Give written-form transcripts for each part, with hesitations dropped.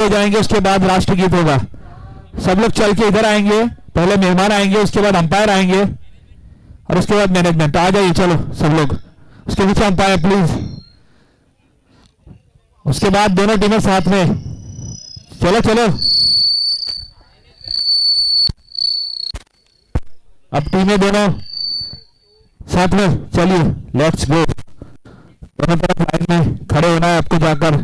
हो जाएंगे, उसके बाद राष्ट्रगीत होगा। सब लोग चल के इधर आएंगे, पहले मेहमान आएंगे, उसके बाद अंपायर आएंगे और उसके बाद मैनेजमेंट। आ जाइए चलो सब लोग, उसके पीछे अंपायर प्लीज, उसके बाद दोनों टीमें साथ में। चलो चलो, अब टीमें दोनों साथ में, चलिए लेट्स गो। दोनों तरफ लाइन में खड़े होना है आपको जाकर।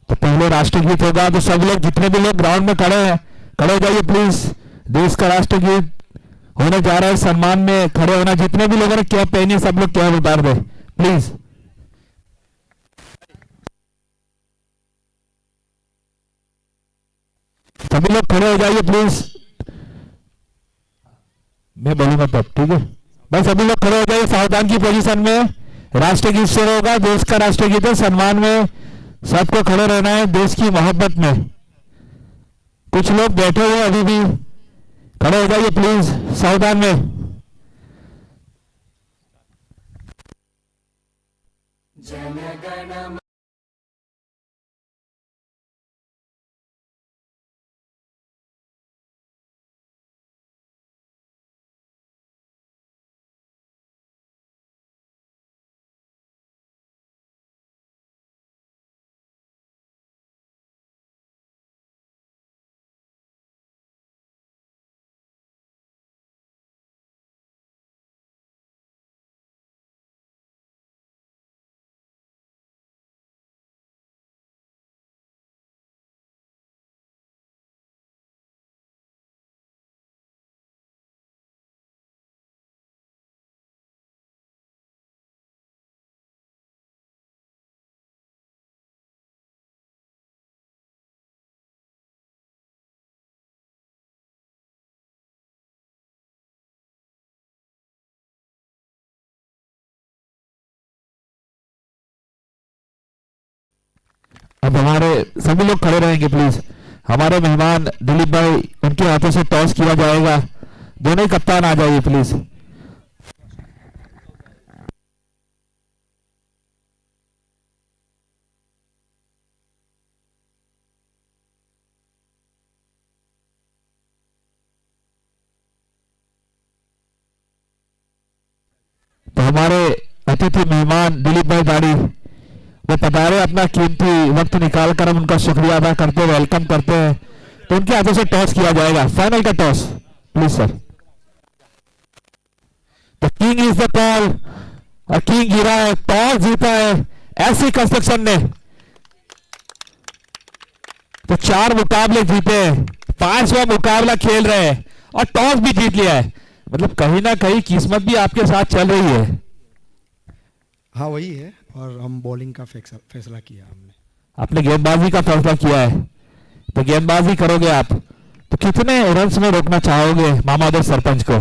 तो पहले राष्ट्रगीत होगा, तो सब लोग जितने भी लोग ग्राउंड में खड़े हैं खड़े हो जाइए प्लीज। देश का राष्ट्रगीत होने जा रहा है, सम्मान में खड़े होना। जितने भी लोगों ने कैप पहनी है सब लोग कैप उतार दे प्लीज। सभी लोग खड़े हो जाइए प्लीज, मैं बोलूंगा तब, ठीक है। बस सभी लोग खड़े हो जाइए सावधान की पोजीशन में। राष्ट्रगीत शुरू होगा, देश का राष्ट्रगीत है, सम्मान में सबको खड़े रहना है, देश की मोहब्बत में। कुछ लोग बैठे हुए अभी भी, खड़े हो जाइए प्लीज सावधान में। जनगण अब हमारे सभी लोग खड़े रहेंगे प्लीज। हमारे मेहमान दिलीप भाई, उनके हाथों से टॉस किया जाएगा। दोनों ही कप्तान आ जाइए प्लीज। तो हमारे अतिथि मेहमान दिलीप भाई दाड़ी वो पधारे, अपना कीमती वक्त निकाल कर हम उनका शुक्रिया अदा करते हैं, वेलकम करते हैं। तो उनके हाथों से टॉस किया जाएगा, फाइनल का toss please sir. The king is the call, और किंग गिरा है, टॉस जीता है ऐसी कंस्ट्रक्शन ने। तो 4 मुकाबले जीते हैं, 5वां मुकाबला खेल रहे हैं और टॉस भी जीत लिया है। मतलब कहीं ना कहीं किस्मत भी आपके साथ चल रही है। हाँ वही है, और हम बॉलिंग का फैसला किया हमने। आपने गेंदबाजी का फैसला किया है, तो गेंदबाजी करोगे आप। तो कितने रन्स में रोकना चाहोगे मामादर सरपंच को?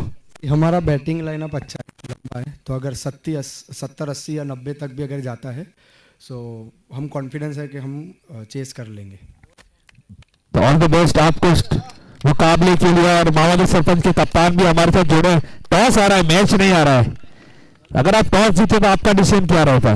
हमारा बैटिंग लाइनअप अच्छा लंबा है, तो अगर 70, 80 या 90 तक भी अगर जाता है सो हम कॉन्फिडेंस है कि हम चेस कर लेंगे। तो ऑल द बेस्ट आपको मुकाबले के लिए। और मामादर सरपंच के कप्तान भी हमारे साथ जुड़े। टॉस आ रहा है, मैच नहीं आ रहा है। अगर आप टॉस जीते तो आपका डिसीजन क्या रहता?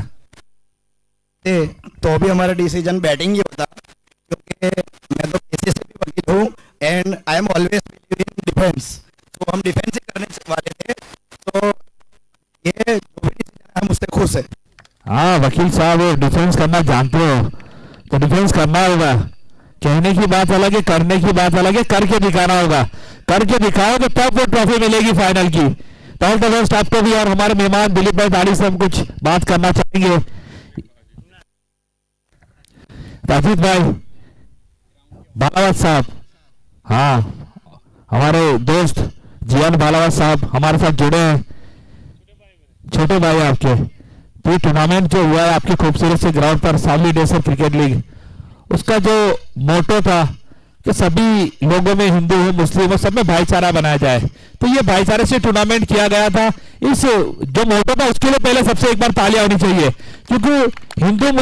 तो भी हमारा डिसीजन बैटिंग ही होता, क्योंकि मैं तो पेशे से भी वकील हूँ and I am always believe in defence. तो हम डिफेंस ही करने वाले थे, तो ये जो भी डिसीजन है हम उससे खुश है। हाँ वकील साहब, डिफेंस करना जानते हो तो डिफेंस करना होगा। कहने की बात अलग है, करने की बात अलग है। करके दिखाना होगा, करके दिखाओ तो तब वो ट्रॉफी मिलेगी फाइनल की। तो ऑल द बेस्ट आपको भी। और हमारे मेहमान दिलीप भाई दाड़ी से हम कुछ बात करना चाहेंगे। राजीव भाई भालावत साहब, हाँ हमारे दोस्त जियान भालावत साहब हमारे साथ जुड़े हैं, छोटे भाई आपके। तो ये टूर्नामेंट जो हुआ है आपके खूबसूरत से ग्राउंड पर, सावली डेसर क्रिकेट लीग, उसका जो मोटो था कि सभी लोगों में, हिंदू हो मुस्लिम हो, सब में भाईचारा बनाया जाए। तो ये भाईचारे से टूर्नामेंट किया गया था। इस जो मोटो था उसके लिए पहले सबसे एक बार तालियां होनी चाहिए, क्योंकि हिंदू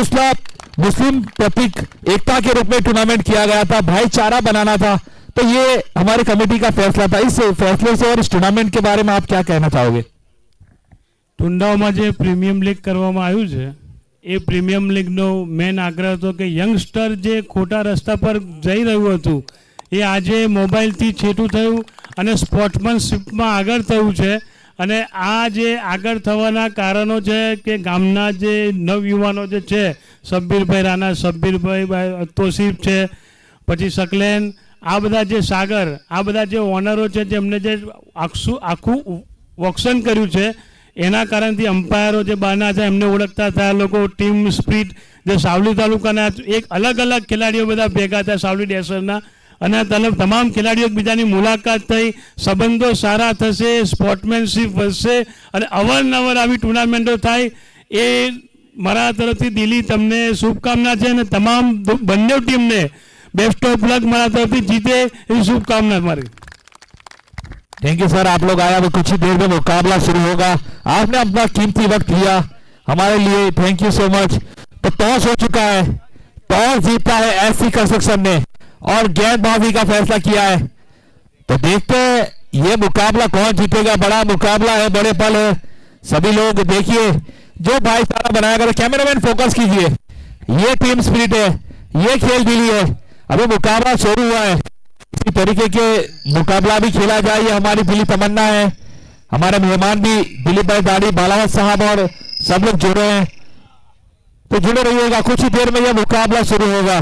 मुस्लिम प्रतीक एकता के रूप में टूर्नामेंट किया गया था, भाईचारा बनाना था। तो ये हमारी कमेटी का फैसला था। इस फैसले से और इस टूर्नामेंट के बारे में आप क्या कहना चाहोगे? ટુંડાઓમાં જે પ્રીમિયમ લીગ કરવામાં આવ્યું છે એ પ્રીમિયમ લીગનો મેન આગ્રહ હતો કે યંગસ્ટર જે ખોટા રસ્તા પર જઈ રહ્યું હતું એ આજે મોબાઈલથી છેટું થયું અને સ્પોર્ટ્સમેનશીપમાં આગળ થયું છે અને આ જે આગળ થવાના કારણો છે કે ગામના જે નવયુવાનો જે છે સબ્બીરભાઈ રાણા, સબ્બીરભાઈ તોસીફ છે, પછી सकलेन, આ બધા જે સાગર, આ બધા જે ઓનરો છે જેમને જે આખું ઓક્શન કર્યું છે એના કારણથી અમ્પાયરો જે બહારના છે એમને ઓળખતા થયા લોકો, ટીમ સ્પિરિટ જે સાવલી તાલુકાના એક અલગ અલગ ખેલાડીઓ બધા ભેગા થયા સાવલી ડેસરના અને તમામ ખેલાડીઓ એકબીજાની મુલાકાત થઈ, સંબંધો સારા થશે, સ્પોર્ટ્સમેનશીપ વધશે અને અવારનવાર આવી ટુર્નામેન્ટો થાય એ મારા તરફથી દિલી તમને શુભકામના છે અને તમામ બંને ટીમને બેસ્ટ ઓફ લક મારા તરફથી જીતે એવી શુભકામના મારી। थैंक यू सर, आप लोग आए। अब कुछ ही देर में मुकाबला शुरू होगा। आपने अपना कीमती वक्त लिया हमारे लिए, थैंक यू सो मच। तो टॉस हो चुका है, टॉस जीता है एससी कंस्ट्रक्शन ने और गेंदबाजी का फैसला किया है। तो देखते हैं ये मुकाबला कौन जीतेगा। बड़ा मुकाबला है, बड़े पल है। सभी लोग देखिए, जो भाईचारा बनाया गया। कैमरामैन फोकस कीजिए, ये टीम स्पिरिट है, ये खेल दिली है। अभी मुकाबला शुरू हुआ है, इसी तरीके के मुकाबला भी खेला जाए, ये हमारी दिली तमन्ना है। हमारे मेहमान भी दिलीप भाई दाढ़ी बालावत साहब और सब लोग जुड़े हैं, तो जुड़े रहिएगा। कुछ ही देर में यह मुकाबला शुरू होगा।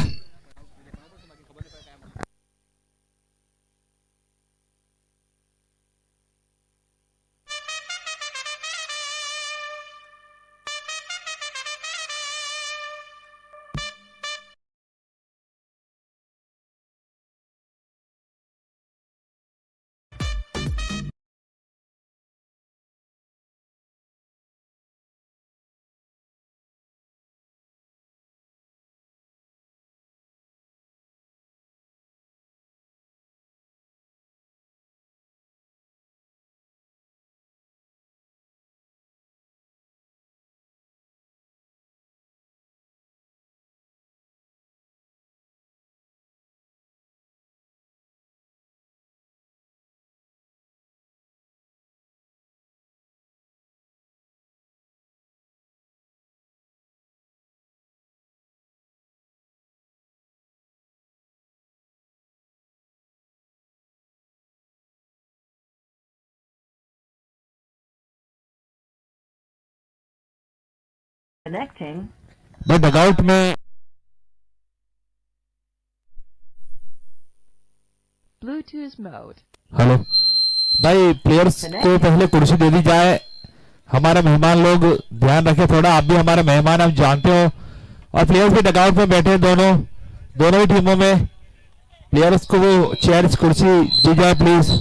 Connecting. मैं डगआउट में Bluetooth mode. हेलो भाई, प्लेयर्स को पहले कुर्सी दे दी जाए। हमारे मेहमान लोग ध्यान रखें थोड़ा, आप भी हमारे मेहमान, हम जानते हो। और प्लेयर्स भी डगआउट में बैठे हैं, दोनों ही टीमों में। प्लेयर्स को वो चेयर्स कुर्सी दी जाए प्लीज।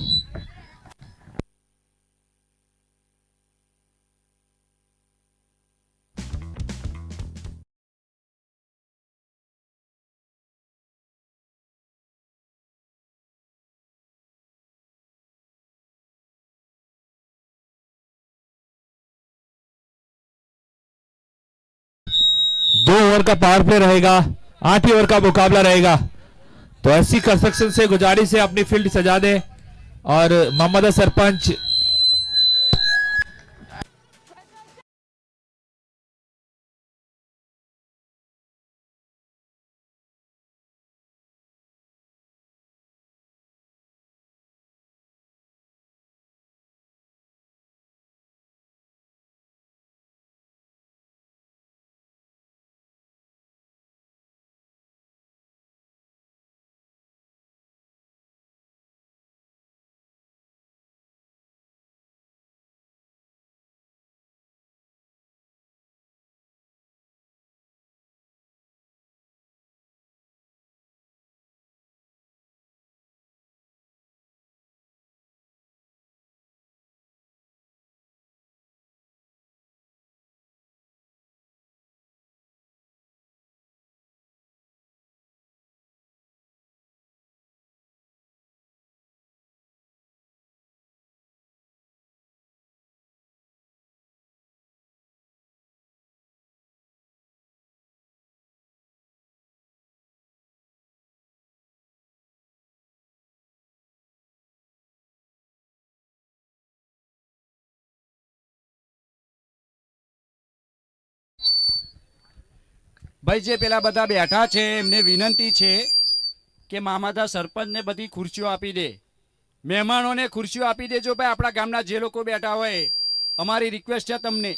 दो ओवर का पावर प्ले रहेगा, 8 ही ओवर का मुकाबला रहेगा। तो ऐसी कंस्ट्रक्शन से गुजारिश है अपनी फील्ड सजा दे। और मोहम्मद सरपंच ભાઈ જે પેલા બધા બેઠા છે એમને વિનંતી છે કે મામલતદાર સરપંચને બધી ખુરશીઓ આપી દે, મહેમાનોને ખુરશીઓ આપી દેજો ભાઈ. આપણા ગામના જે લોકો બેઠા હોય, અમારી રિક્વેસ્ટ છે તમને.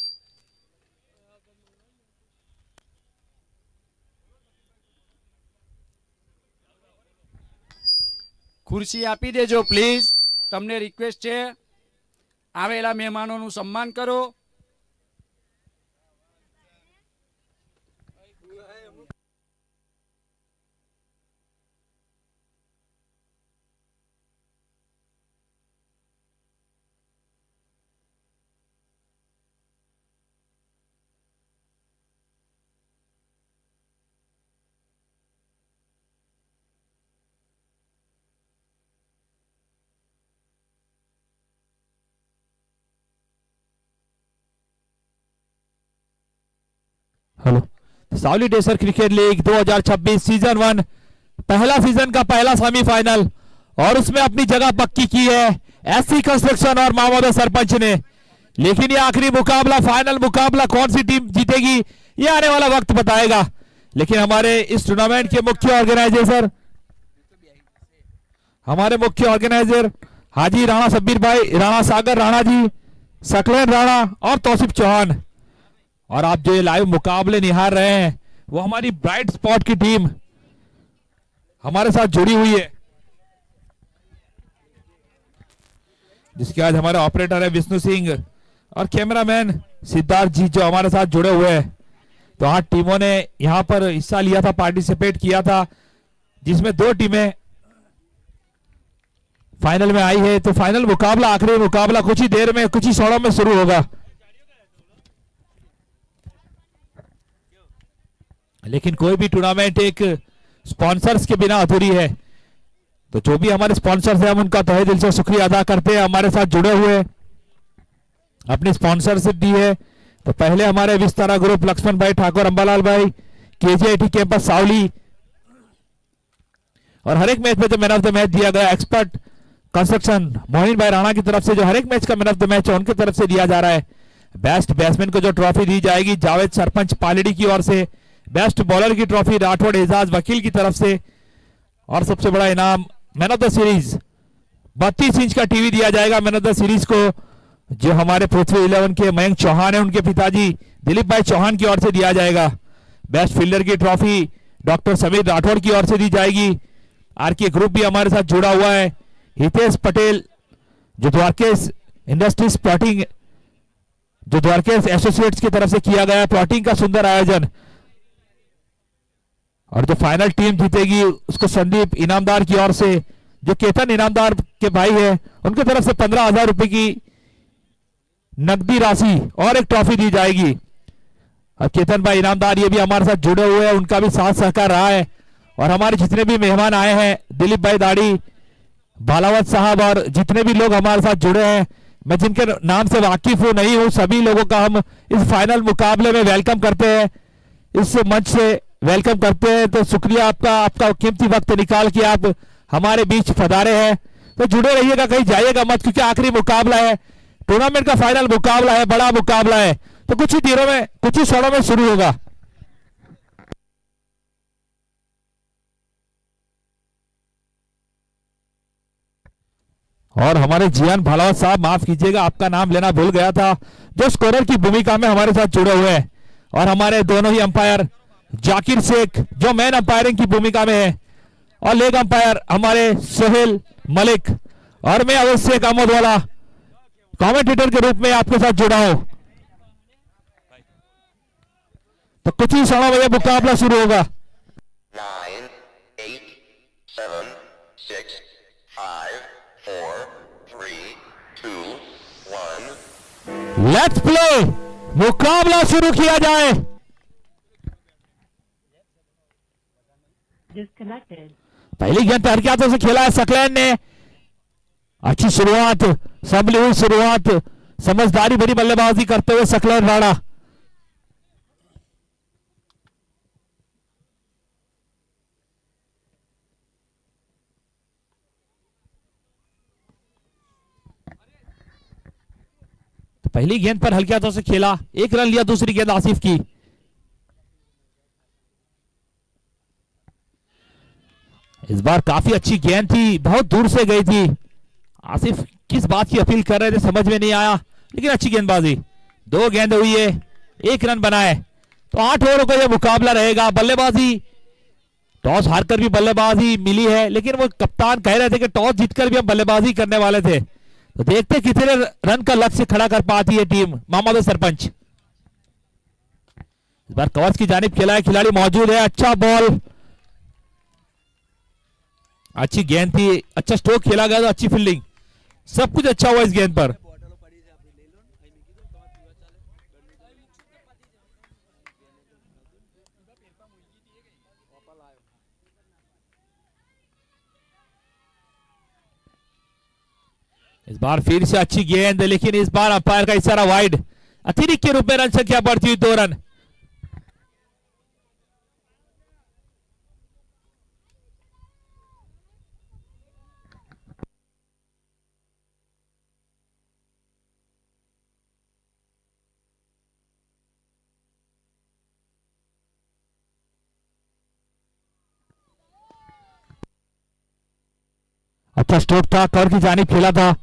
ખુરશી આપી દેજો પ્લીઝ, તમને રિક્વેસ્ટ છે. આવેલા મહેમાનોનું સન્માન કરો. हेलो, सावली डेसर क्रिकेट लीग 2026 सीजन 1 पहला सीजन का पहला सेमीफाइनल, और उसमें अपनी जगह पक्की की है एससी कंस्ट्रक्शन और मामोदा सरपंच ने. लेकिन ये आखिरी मुकाबला, फाइनल मुकाबला कौन सी टीम जीतेगी ये आने वाला वक्त बताएगा. लेकिन हमारे इस टूर्नामेंट के हमारे मुख्य ऑर्गेनाइजर हाजी राणा शब्बीर भाई, राणा सागर राणा जी, सकलेन राणा और तौसीफ चौहान. और आप जो ये लाइव मुकाबले निहार रहे हैं वो हमारी ब्राइट स्पॉट की टीम हमारे साथ जुड़ी हुई है, जिसके आज हमारे ऑपरेटर है विष्णु सिंह और कैमरामैन सिद्धार्थ जी जो हमारे साथ जुड़े हुए हैं. तो 8 टीमों ने यहां पर हिस्सा लिया था, पार्टिसिपेट किया था, जिसमें 2 टीमें फाइनल में आई है. तो फाइनल मुकाबला, आखिरी मुकाबला कुछ ही देर में, कुछ ही क्षणों में शुरू होगा. लेकिन कोई भी टूर्नामेंट एक स्पॉन्सर्स के बिना अधूरी है. तो जो भी हमारे स्पॉन्सर्स हैं हम उनका तहे दिल से शुक्रिया अदा करते हैं, हमारे साथ जुड़े हुए अपनी स्पॉन्सरशिप दी है. तो पहले हमारे विस्तारा ग्रुप, लक्ष्मण भाई ठाकुर, अंबालाल भाई, केजीआईटी कैंपस सावली, और हर एक मैच में जो मैन ऑफ द मैच दिया गया एक्सपर्ट कंस्ट्रक्शन मोहिन भाई राणा की तरफ से, जो हर एक मैच का मैन ऑफ द मैच है उनकी तरफ से दिया जा रहा है. बेस्ट बैट्समैन को जो ट्रॉफी दी जाएगी जावेद सरपंच पालड़ी की ओर से, बेस्ट बॉलर की ट्रॉफी राठौड़ एजाज वकील की तरफ से, और सबसे बड़ा इनाम man of the series 32 inch का टीवी दिया जाएगा मैन ऑफ द सीरीज को, जो हमारे पृथ्वी 11 के मयंक चौहान है, उनके पिताजी दिलीप भाई चौहान की ओर से दिया जाएगा. बेस्ट फील्डर की ट्रॉफी डॉक्टर समीर राठौड़ की ओर से दी जाएगी. आरके ग्रुप भी हमारे साथ जुड़ा हुआ है, हितेश पटेल जो द्वारकेश इंडस्ट्रीज प्लॉटिंग, जो द्वारकेश एसोसिएट्स की तरफ से किया गया प्लॉटिंग का सुंदर आयोजन. और जो फाइनल टीम जीतेगी उसको संदीप इनामदार की ओर से, जो केतन इनामदार के भाई है, उनकी तरफ से 15,000 रुपए की नकदी राशि और एक ट्रॉफी दी जाएगी. और केतन भाई इनामदार ये भी हमारे साथ जुड़े हुए हैं, उनका भी साथ सहकार रहा है. और हमारे जितने भी मेहमान आए हैं, दिलीप भाई दाढ़ी, भालावत साहब, और जितने भी लोग हमारे साथ जुड़े हैं, मैं जिनके नाम से वाकिफ हूं नहीं हूं, सभी लोगों का हम इस फाइनल मुकाबले में वेलकम करते हैं, इस मंच से वेलकम करते हैं. तो शुक्रिया आपका कीमती वक्त निकाल के आप हमारे बीच पधारे हैं. तो जुड़े रहिएगा, कहीं जाइएगा मत, क्योंकि आखिरी मुकाबला है, टूर्नामेंट का फाइनल मुकाबला है, बड़ा मुकाबला है. तो कुछ ही देरों में, कुछ ही क्षणों में शुरू होगा. और हमारे जियान भालावत साहब, माफ कीजिएगा आपका नाम लेना भूल गया था, जो स्कोरर की भूमिका में हमारे साथ जुड़े हुए हैं. और हमारे दोनों ही अंपायर जाकिर शेख जो मैन अंपायरिंग की भूमिका में है, और लेग अंपायर हमारे सोहेल मलिक, और मैं अवश्य शेख अहमद वाला कमेंटेटर के रूप में आपके साथ जुड़ा हूं. तो कुछ ही क्षणों में यह मुकाबला शुरू होगा. 9, 8, 7, 6, 5, 4, 3, 2, 1. लेट्स प्ले, मुकाबला शुरू किया जाए. Disconnected. पहली गेंद पर हरकतों से खेला है सकलैन ने. अच्छी शुरुआत, संभली हुई शुरुआत, समझदारी भरी बल्लेबाजी करते हुए सकलैन राणा. तो पहली गेंद पर हल्के हाथों से खेला, 1 रन लिया, दूसरी गेंद आसिफ की. इस बार काफी अच्छी गेंद थी, बहुत दूर से गई थी। आसिफ किस बात की अपील कर रहे थे समझ में नहीं आया, लेकिन अच्छी गेंदबाजी। 2 गेंद हुई है, 1 रन बना है, तो 8 ओवरों का यह मुकाबला रहेगा। बल्लेबाजी टॉस हारकर भी बल्लेबाजी मिली है, लेकिन वो कप्तान कह रहे थे कि टॉस जीतकर भी हम बल्लेबाजी करने वाले थे। तो देखते कितने रन का लक्ष्य खड़ा कर पाती है टीम मोहम्मद सरपंच। इस बार कवच की जानिब खेला है, खिलाड़ी मौजूद है। अच्छा बॉल, अच्छी गेंद थी, अच्छा स्ट्रोक खेला गया, तो अच्छी फील्डिंग, सब कुछ अच्छा हुआ इस गेंद पर। इस बार फिर से अच्छी गेंद, लेकिन इस बार अंपायर का इशारा वाइड। अतिरिक्त के रूप में रन संख्या बढ़ती हुई 2 रन। अच्छा स्ट्रोक था, कवर की जानिब खेला था।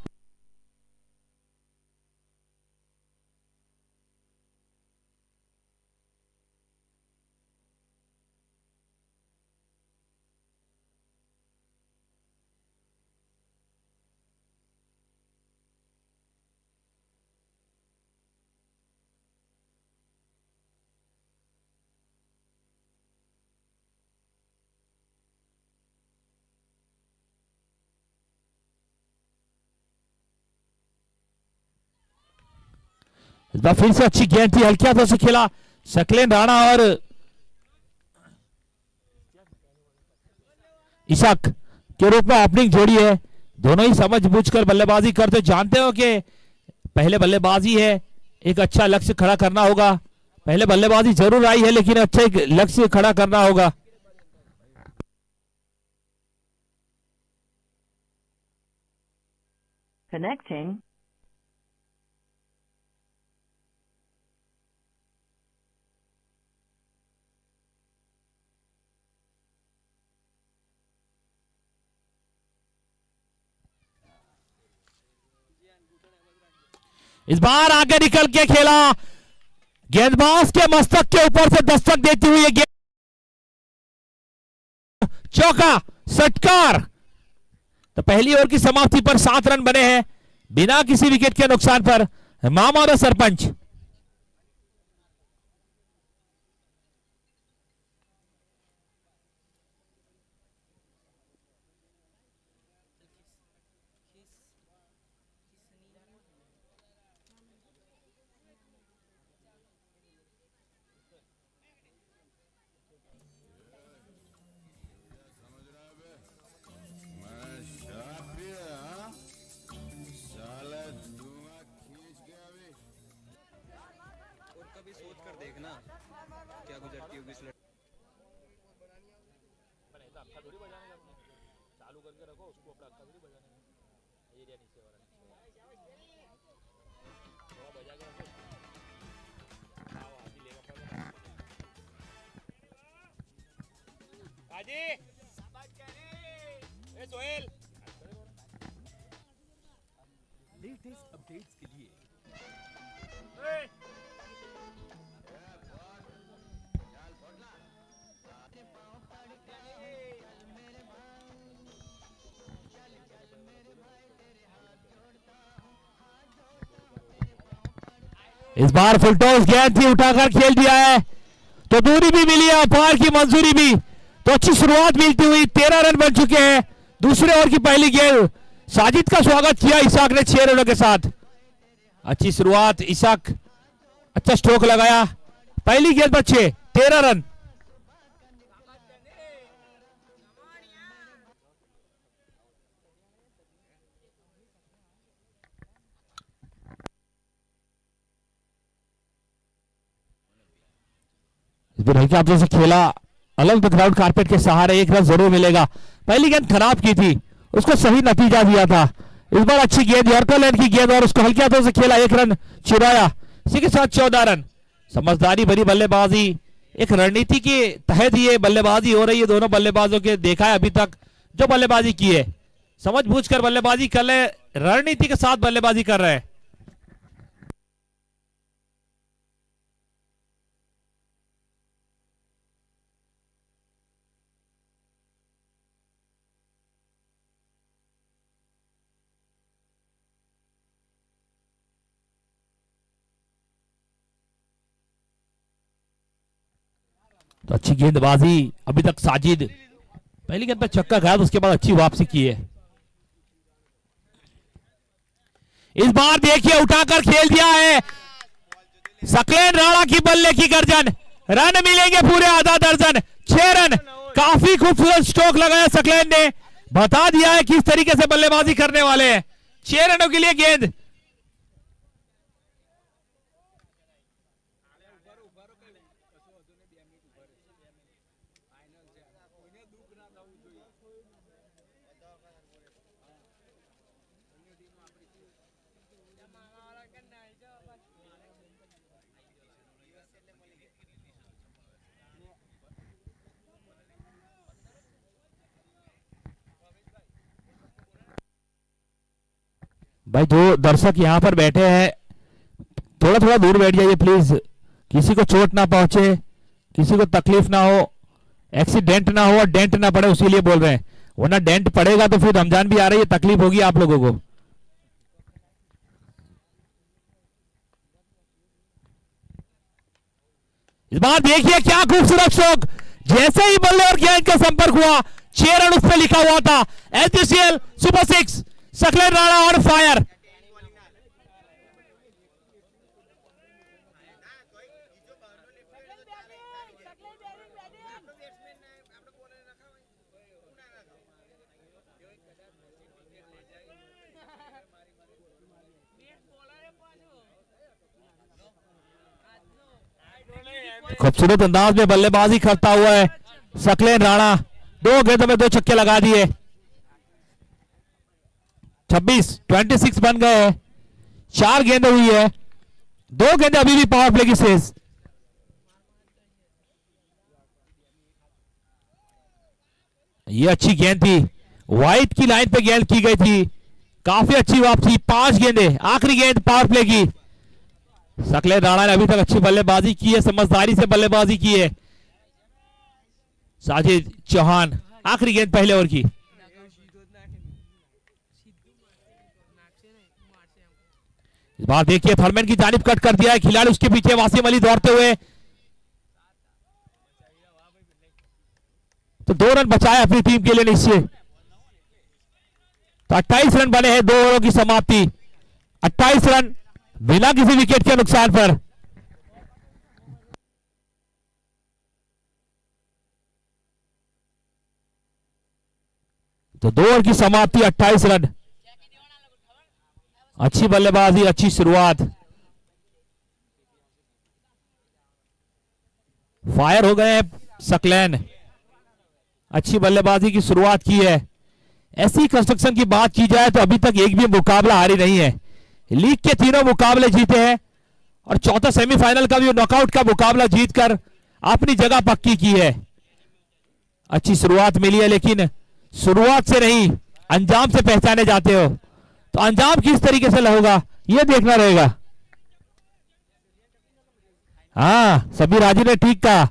इस बार फिर से अच्छी गेंद थी, हल्के हाथों से खेला। शकलेन राणा और इशाक के रूप में ओपनिंग जोड़ी है। दोनों ही समझ बूझकर बल्लेबाजी करते, जानते हो कि पहले बल्लेबाजी है, एक अच्छा लक्ष्य खड़ा करना होगा। पहले बल्लेबाजी जरूर आई है, लेकिन अच्छा एक लक्ष्य खड़ा करना होगा। Connecting. इस बार आगे निकल के खेला, गेंदबाज के मस्तक के ऊपर से दस्तक देती हुई गेंद, चौका, षटकार। तो पहली ओवर की समाप्ति पर 7 रन बने हैं बिना किसी विकेट के नुकसान पर। मोहम्मद सरपंच लेटेस्ट अपडेट्स के लिए इस बार फुल टॉस गेंद थी, उठाकर खेल दिया है, तो दूरी भी मिली है, अंपायर की मंजूरी भी। तो अच्छी शुरुआत मिलती हुई 13 रन बन चुके हैं। दूसरे ओवर की पहली गेंद, साजिद का स्वागत किया इशाक ने 6 रनों के साथ। अच्छी शुरुआत, इशाक अच्छा स्ट्रोक लगाया। पहली गेंद पर 6, 13 रन। हल्के हाथों से खेला, अलग ग्राउंड कारपेट के सहारे 1 रन जरूर मिलेगा। पहली गेंद खराब की थी, उसको सही नतीजा दिया था। इस बार अच्छी गेंद, यॉर्कर लाइन की गेंद, और उसको हल्के हाथों से खेला, 1 रन चुराया। इसी के साथ 14 रन। समझदारी भरी बल्लेबाजी, एक रणनीति के तहत ये बल्लेबाजी हो रही है दोनों बल्लेबाजों के। देखा है अभी तक जो बल्लेबाजी की है, समझ बूझ कर बल्लेबाजी कर ले, रणनीति के साथ बल्लेबाजी कर रहे हैं। तो अच्छी गेंदबाजी अभी तक साजिद, पहली गेंद पर छक्का खाया, उसके बाद अच्छी वापसी की है। इस बार देखिए उठाकर खेल दिया है सकलेन राणा की बल्ले की गर्जन, रन मिलेंगे पूरे आधा दर्जन, 6 रन। काफी खूबसूरत स्ट्रोक लगाया सकलेन ने, बता दिया है किस तरीके से बल्लेबाजी करने वाले हैं। 6 रनों के लिए गेंद। भाई जो दर्शक यहां पर बैठे हैं, थोड़ा थोड़ा दूर बैठ जाइए प्लीज, किसी को चोट ना पहुंचे, किसी को तकलीफ ना हो, एक्सीडेंट ना हो और डेंट ना पड़े, उसीलिए बोल रहे हैं, वरना डेंट पड़ेगा तो फिर रमजान भी आ रही है, तकलीफ होगी आप लोगों को। इस बार देखिए क्या खूबसूरत स्ट्रोक, जैसे ही बल्ले और गेंद का संपर्क हुआ 6 रन उस पर लिखा हुआ था। HDCL super 6, Saqlain Rana on fire. खूबसूरत अंदाज में बल्लेबाजी करता हुआ है सकलेन राणा, 2 गेंदों में 2 छक्के लगा दिए। 26 बन गए हैं, 4 गेंदें हुई है, 2 गेंदें अभी भी पावर प्ले की शेष। ये अच्छी गेंद थी, वाइट की लाइन पे गेंद की गई थी, काफी अच्छी वापसी। 5 गेंदें, आखिरी गेंद पावर प्ले की। सकलेन राणा ने अभी तक अच्छी बल्लेबाजी की है, समझदारी से बल्लेबाजी की है। साजिद चौहान, आखिरी गेंद पहले ओवर की। इस बार देखिए थर्मैन की जानिब कट कर दिया है खिलाड़ी, उसके पीछे वासिम अली दौड़ते हुए, तो 2 रन बचाए अपनी टीम के लिए निश्चित। तो 28 रन बने हैं 2 ओवरों की समाप्ति, 28 रन बिना किसी विकेट के नुकसान पर। तो 2 ओवर की समाप्ति, 28 रन। अच्छी बल्लेबाजी, अच्छी शुरुआत। फायर हो गए सकलेन, अच्छी बल्लेबाजी की शुरुआत की है। ऐसी कंस्ट्रक्शन की बात की जाए तो अभी तक एक भी मुकाबला हारी नहीं है, लीग के 3 मुकाबले जीते हैं और चौथा सेमीफाइनल का भी नॉकआउट का मुकाबला जीतकर अपनी जगह पक्की की है। अच्छी शुरुआत मिली है, लेकिन शुरुआत से नहीं अंजाम से पहचाने जाते हो, तो अंजाम किस तरीके से होगा यह देखना रहेगा। हाँ, सभी राजी ने ठीक कहा,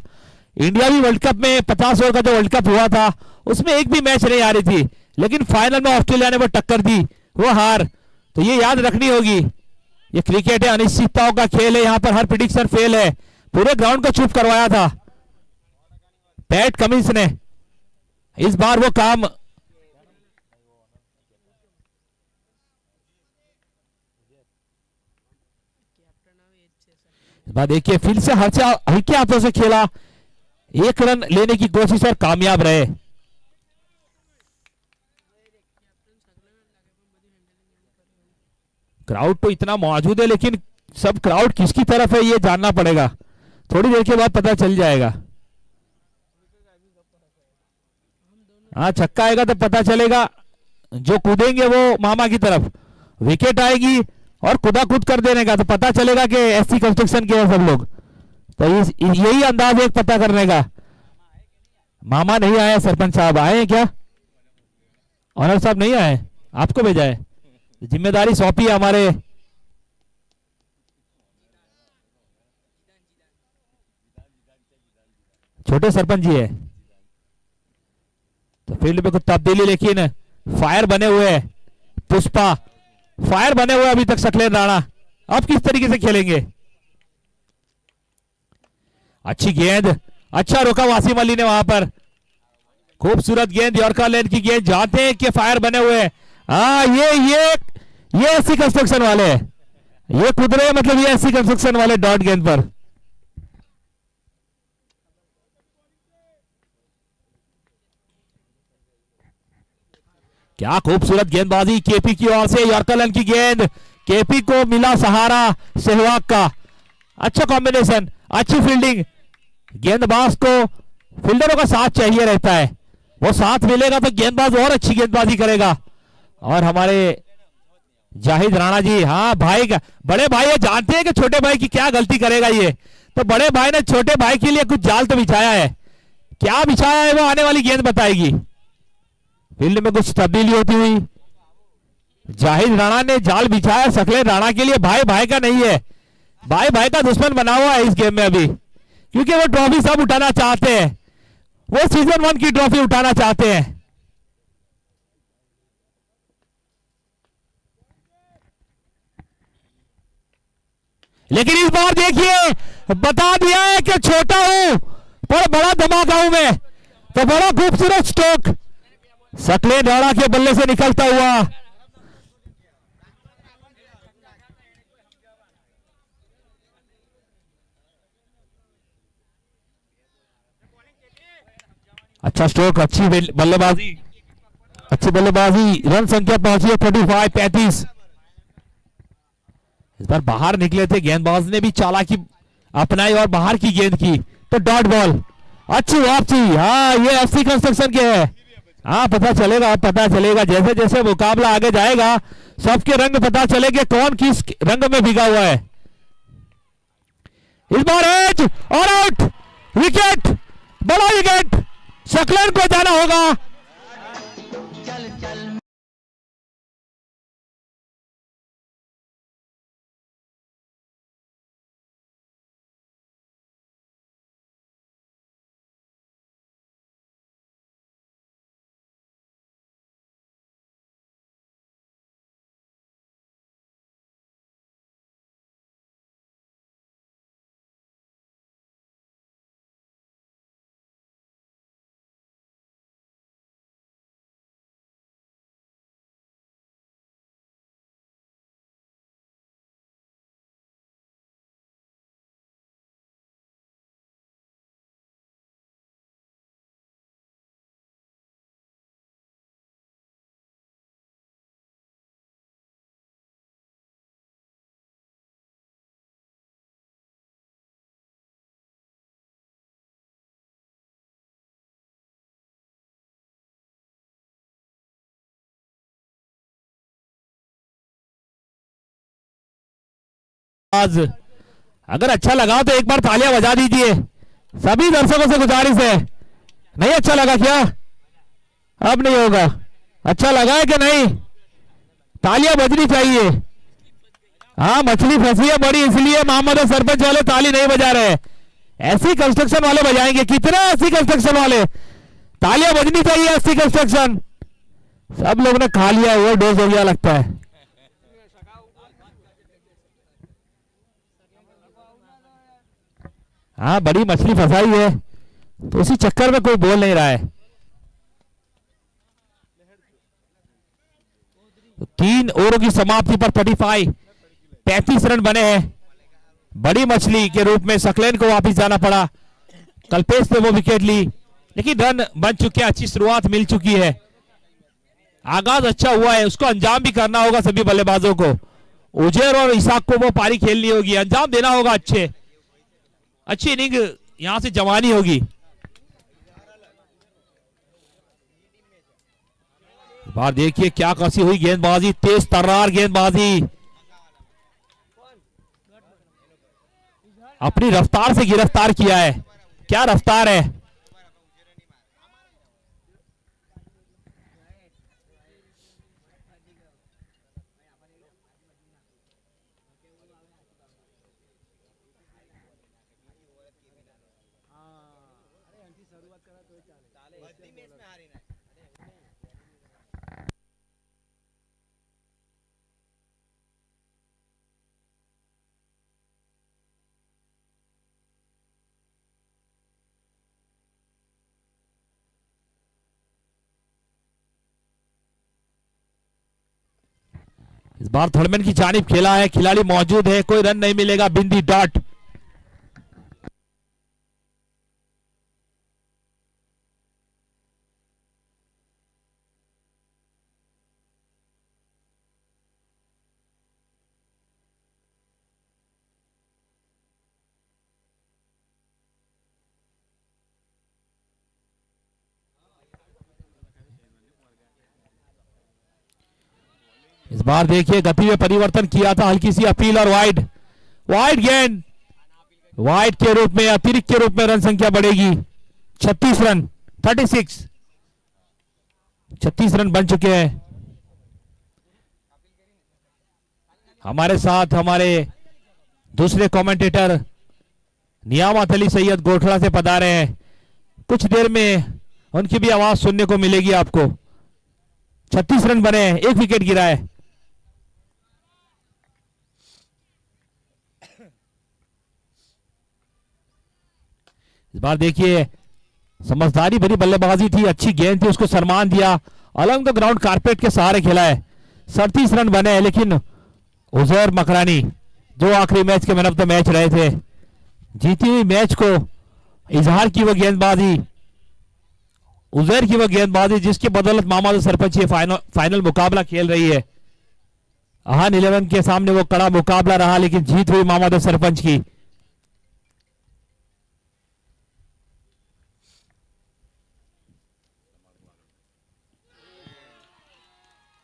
इंडिया भी वर्ल्ड कप में 50 ओवर का जो वर्ल्ड कप हुआ था उसमें एक भी मैच नहीं आ रही थी, लेकिन फाइनल में ऑस्ट्रेलिया ने वो टक्कर दी, वो हार। तो ये याद रखनी होगी, ये क्रिकेट है, अनिश्चितताओं का खेल है, यहां पर हर प्रेडिक्शन फेल है। पूरे ग्राउंड को चुप करवाया था पैट कमिंस ने, इस बार वो काम देखिए फिर से हल्के हाथों से खेला, 1 रन लेने की कोशिश और कामयाब रहे। क्राउड तो इतना मौजूद है, लेकिन सब क्राउड किसकी तरफ है ये जानना पड़ेगा, थोड़ी देर के बाद पता चल जाएगा। हाँ, छक्का आएगा तो पता चलेगा, जो कूदेंगे वो मामा की तरफ, विकेट आएगी और खुदा खुद कर देने का, तो पता चलेगा कि ऐसी कंस्ट्रक्शन के हैं सब लोग। तो यही अंदाज एक पता करने का। मामा नहीं आया, सरपंच साहब आए हैं क्या? ऑनर साहब नहीं आए, आपको भेजा है, जिम्मेदारी सौंपी है हमारे छोटे सरपंच जी है। तो फील्ड में कुछ तब्दीली, लेकिन फायर बने हुए हैं, पुष्पा फायर बने हुए अभी तक सकलेन राणा, अब किस तरीके से खेलेंगे। अच्छी गेंद, अच्छा रोका वासिम अली ने वहां पर, खूबसूरत गेंद, यॉर्कर लेन की गेंद, जानते हैं कि फायर बने हुए हैं। हाँ ये एससी कंस्ट्रक्शन वाले, ये कुदरे मतलब ये एससी कंस्ट्रक्शन वाले डॉट गेंद पर। क्या खूबसूरत गेंदबाजी केपी की ओर से, यॉर्कर लेन की गेंद, केपी को मिला सहारा सहवाग का, अच्छा कॉम्बिनेशन, अच्छी फील्डिंग। गेंदबाज को फील्डरों का साथ चाहिए रहता है, वो साथ मिलेगा तो गेंदबाज और अच्छी गेंदबाजी करेगा। और हमारे जाहिद राणा जी, हाँ भाई का बड़े भाई है, जानते हैं कि छोटे भाई की क्या गलती करेगा ये, तो बड़े भाई ने छोटे भाई के लिए कुछ जाल तो बिछाया है, क्या बिछाया है वो आने वाली गेंद बताएगी। फील्ड में कुछ तब्दीली होती हुई, जाहिद राणा ने जाल बिछाया सकलेन राणा के लिए, भाई भाई का नहीं है, भाई भाई का दुश्मन बना हुआ है इस गेम में अभी, क्योंकि वो ट्रॉफी सब उठाना चाहते हैं, वो सीजन 1 की ट्रॉफी उठाना चाहते हैं। लेकिन इस बार देखिए बता दिया है कि छोटा हूं पर बड़ा धमाका हूं मैं, तो बड़ा खूबसूरत स्ट्रोक सकलेन राणा के बल्ले से निकलता हुआ। अच्छा स्ट्रोक, अच्छी बल्लेबाजी, अच्छी बल्लेबाजी, रन संख्या पहुंची है 35-35। इस बार बाहर निकले थे गेंदबाज ने भी चालाकी अपनाई और बाहर की गेंद की, तो डॉट बॉल, अच्छी वापसी। हाँ ये एफसी कंस्ट्रक्शन के है, हाँ पता चलेगा, पता चलेगा जैसे जैसे मुकाबला आगे जाएगा सबके रंग पता चलेंगे कौन किस रंग में भीगा हुआ है। इस बार एज और आउट, विकेट, बड़ा विकेट, सकलेन को जाना होगा। आज अगर अच्छा लगा तो एक बार तालियां बजा दीजिए, सभी दर्शकों से गुजारिश है। नहीं अच्छा लगा क्या? अब नहीं होगा, अच्छा लगा है कि नहीं? तालियां बजनी चाहिए। हाँ मछली फंसी है बड़ी, इसलिए मोहम्मद सरपंच वाले ताली नहीं बजा रहे, ऐसी कंस्ट्रक्शन वाले बजाएंगे। कितने ऐसी कंस्ट्रक्शन वाले, तालियां बजनी चाहिए। ऐसी कंस्ट्रक्शन सब लोग ने खा लिया, वो डोज हो गया लगता है। हाँ बड़ी मछली फंसाई है, तो उसी चक्कर में कोई बोल नहीं रहा है। तो 3 ओवरों की समाप्ति पर 35 रन बने हैं। बड़ी मछली के रूप में सकलेन को वापस जाना पड़ा, कल्पेश ने वो विकेट ली, लेकिन रन बन चुके हैं, अच्छी शुरुआत मिल चुकी है, आगाज अच्छा हुआ है, उसको अंजाम भी करना होगा। सभी बल्लेबाजों को, उजेर और इसाक को वो पारी खेलनी होगी, अंजाम देना होगा, अच्छी इनिंग यहां से जवानी होगी। बार देखिए क्या कसी हुई गेंदबाजी, तेज तर्रार गेंदबाजी, अपनी रफ्तार से गिरफ्तार किया है, क्या रफ्तार है। इस बार थर्डमैन की जानिब खेला है, खिलाड़ी मौजूद है, कोई रन नहीं मिलेगा, बिंदी डॉट। इस बार देखिए गति में परिवर्तन किया था, हल्की सी अपील और वाइड, वाइड गेंद, वाइड के रूप में, अतिरिक्त के रूप में रन संख्या बढ़ेगी। 36 रन, 36 रन बन चुके हैं। हमारे साथ हमारे दूसरे कमेंटेटर नियामत अली सैयद गोठड़ा से पधारे हैं, कुछ देर में उनकी भी आवाज सुनने को मिलेगी आपको। 36 रन बने हैं, एक विकेट गिरा है। इस बार देखिए समझदारी भरी बल्लेबाजी थी, अच्छी गेंद थी, उसको सम्मान दिया, अलॉन्ग द ग्राउंड कारपेट के सहारे खेला है। 37 रन बने हैं, लेकिन उजैर मकरानी जो आखिरी मैच के मैन ऑफ द मैच रहे थे, जीती हुई मैच को इजहार की वो गेंदबाजी, उजैर की वो गेंदबाजी जिसकी बदौलत मामाद सरपंच ये फाइनल मुकाबला खेल रही है। अहान 11 के सामने वो कड़ा मुकाबला रहा, लेकिन जीत हुई मामाद सरपंच की।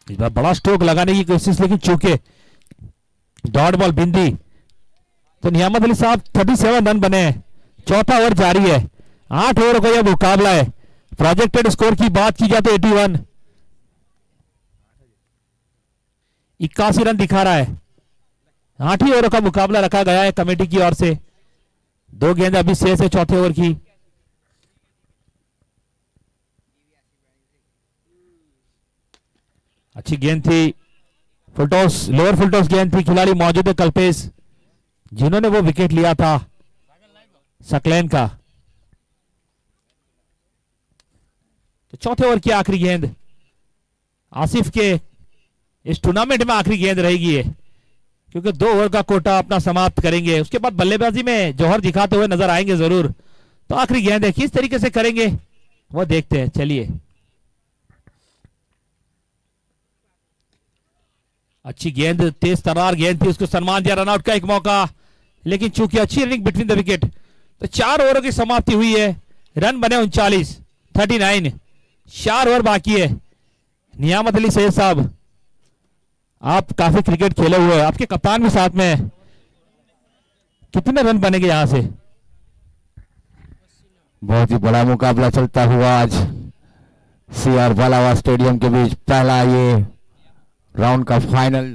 इस बार बड़ा स्ट्रोक लगाने की कोशिश, लेकिन चूके डॉट बॉल बिंदी। तो नियामत अली साहब 37 रन बने हैं, चौथा ओवर जारी है, 8 ओवर का यह मुकाबला है। प्रोजेक्टेड स्कोर की बात की जाए तो 81, 81 रन दिखा रहा है। 8 ही ओवर का मुकाबला रखा गया है कमेटी की ओर से, 2 गेंद अभी शेष है चौथे ओवर की। अच्छी गेंद थी, फुलटॉस, लोअर फुलटॉस गेंद थी, खिलाड़ी मौजूद है कल्पेश जिन्होंने वो विकेट लिया था सकलैन का। तो चौथे ओवर की आखिरी गेंद आसिफ के इस टूर्नामेंट में आखिरी गेंद रहेगी है, क्योंकि 2 ओवर का कोटा अपना समाप्त करेंगे, उसके बाद बल्लेबाजी में जौहर दिखाते हुए नजर आएंगे जरूर। तो आखिरी गेंद है, किस तरीके से करेंगे वो देखते हैं। चलिए, अच्छी गेंद, तेज तरार गेंद थी, उसको सम्मान दिया, रनआउट का एक मौका, लेकिन चूंकि अच्छी रनिंग बिटवीन द विकेट, तो 4 ओवरों की समाप्ति हुई है, रन बने 39, 39, 4 ओवर बाकी है। नियामत अली सैयद साहब, आप काफी क्रिकेट खेले हुए हैं, आपके कप्तान भी साथ में है, कितने रन बनेंगे यहां से? बहुत ही बड़ा मुकाबला चलता हुआ आज सीआर बालावा स्टेडियम के बीच पहला ये राउंड का फाइनल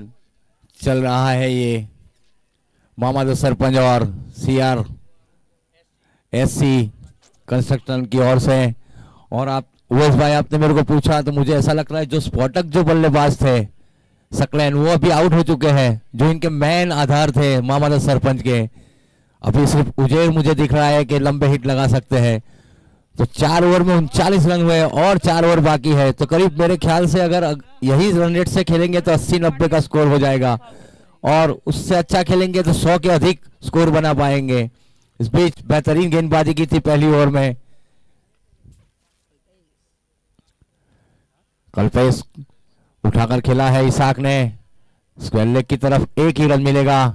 चल रहा है। ये मामाद सरपंच और सीआर एससी कंस्ट्रक्शन की ओर से। और आप उवैस भाई, आपने मेरे को पूछा तो मुझे ऐसा लग रहा है जो स्फोटक जो बल्लेबाज थे सकलैन, वो अभी आउट हो चुके हैं, जो इनके मेन आधार थे मामाद सरपंच के। अभी सिर्फ उजैर मुझे दिख रहा है कि लंबे हिट लगा सकते हैं। तो 4 ओवर में 39 रन हुए और 4 ओवर बाकी है, तो करीब मेरे ख्याल से अगर यही रन रेट से खेलेंगे तो 80-90 का स्कोर हो जाएगा, और उससे अच्छा खेलेंगे तो 100 के अधिक स्कोर बना पाएंगे। इस बीच बेहतरीन गेंदबाजी की थी पहली ओवर में, कल्पेश उठाकर खेला है इसाक ने, स्क्वायर लेग की तरफ एक ही रन मिलेगा।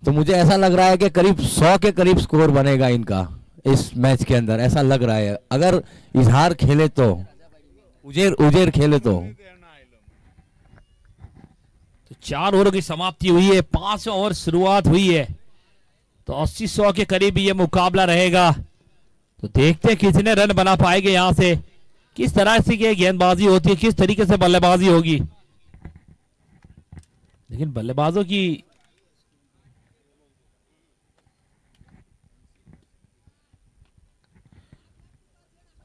तो मुझे ऐसा लग रहा है कि करीब 100 के करीब स्कोर बनेगा इनका इस मैच के अंदर, ऐसा लग रहा है अगर इजहार खेले तो, उजैर खेले तो। 4 ओवरों की समाप्ति हुई है, 5 ओवर शुरुआत हुई है, तो 80-100 के करीब ये मुकाबला रहेगा। तो देखते हैं कितने रन बना पाएंगे यहां से, किस तरह से ये गेंदबाजी होती है, किस तरीके से बल्लेबाजी होगी। लेकिन बल्लेबाजों की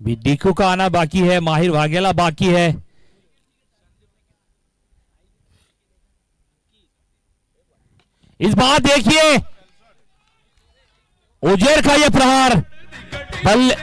भी डीकू का आना बाकी है, माहिर वाघेला बाकी है। इस बार देखिए उजेर का ये प्रहार बल्ले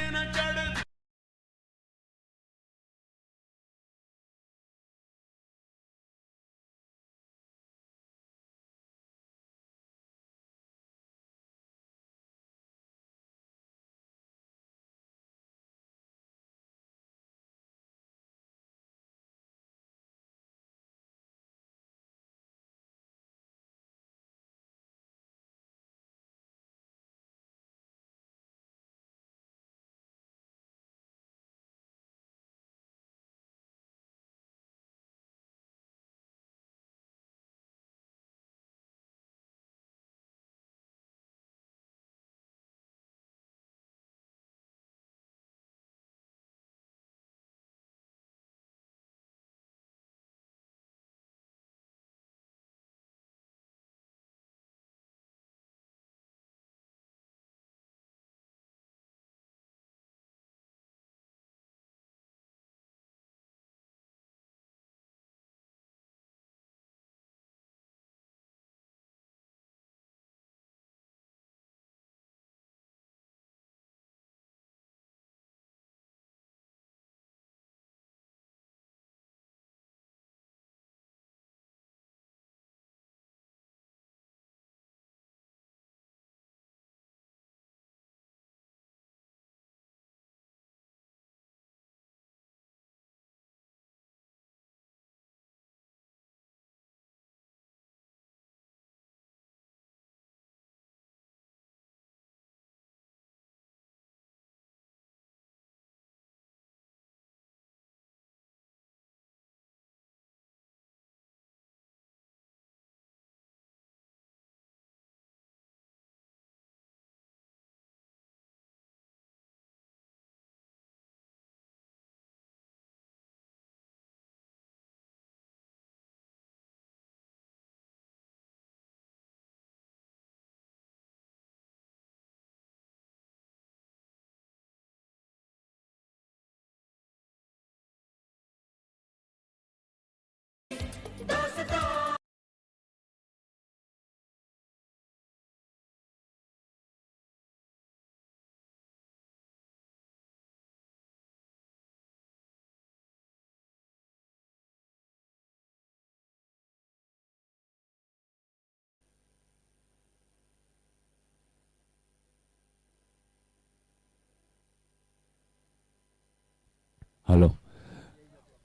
हेलो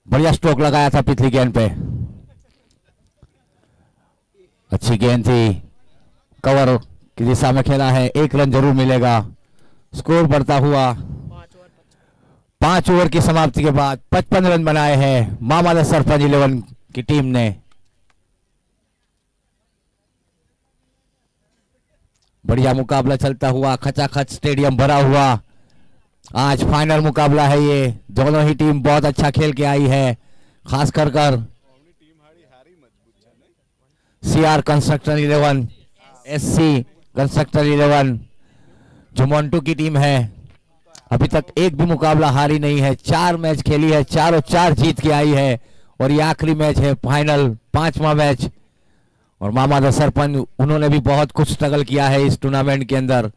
बढ़िया स्ट्रोक लगाया था पिछली गेंद पे, अच्छी गेंद थी, कवर की दिशा में खेला है, 1 रन जरूर मिलेगा। स्कोर बढ़ता हुआ 5 ओवर की समाप्ति के बाद 55 रन बनाए हैं मामादा सरपंच 11 की टीम ने। बढ़िया मुकाबला चलता हुआ, खचाखच स्टेडियम भरा हुआ। आज फाइनल मुकाबला है ये, दोनों ही टीम बहुत अच्छा खेल के आई है, खास कर सीआर कंस्ट्रक्टर 11, एससी कंस्ट्रक्टर 11 जो मोन्टू की टीम है, अभी तक एक भी मुकाबला हारी नहीं है। 4 मैच खेली है, चारों 4 जीत के आई है और ये आखिरी मैच है, फाइनल 5वां मैच। और मामादा सरपंच उन्होंने भी बहुत कुछ स्ट्रगल किया है इस टूर्नामेंट के अंदर,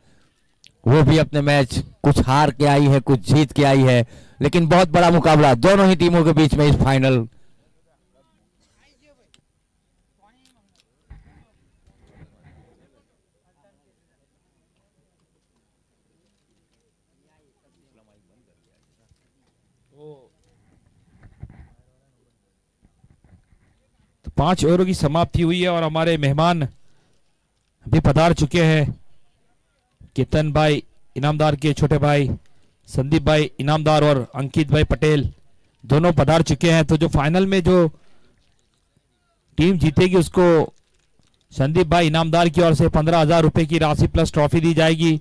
वो भी अपने मैच कुछ हार के आई है, कुछ जीत के आई है, लेकिन बहुत बड़ा मुकाबला दोनों ही टीमों के बीच में इस फाइनल। तो 5 ओवरों की समाप्ति हुई है और हमारे मेहमान भी पधार चुके हैं। केतन भाई इनामदार के छोटे भाई संदीप भाई इनामदार और अंकित भाई पटेल दोनों पधार चुके हैं। तो जो फाइनल में जो टीम जीतेगी उसको संदीप भाई इनामदार की ओर से 15,000 रुपए की राशि प्लस ट्रॉफी दी जाएगी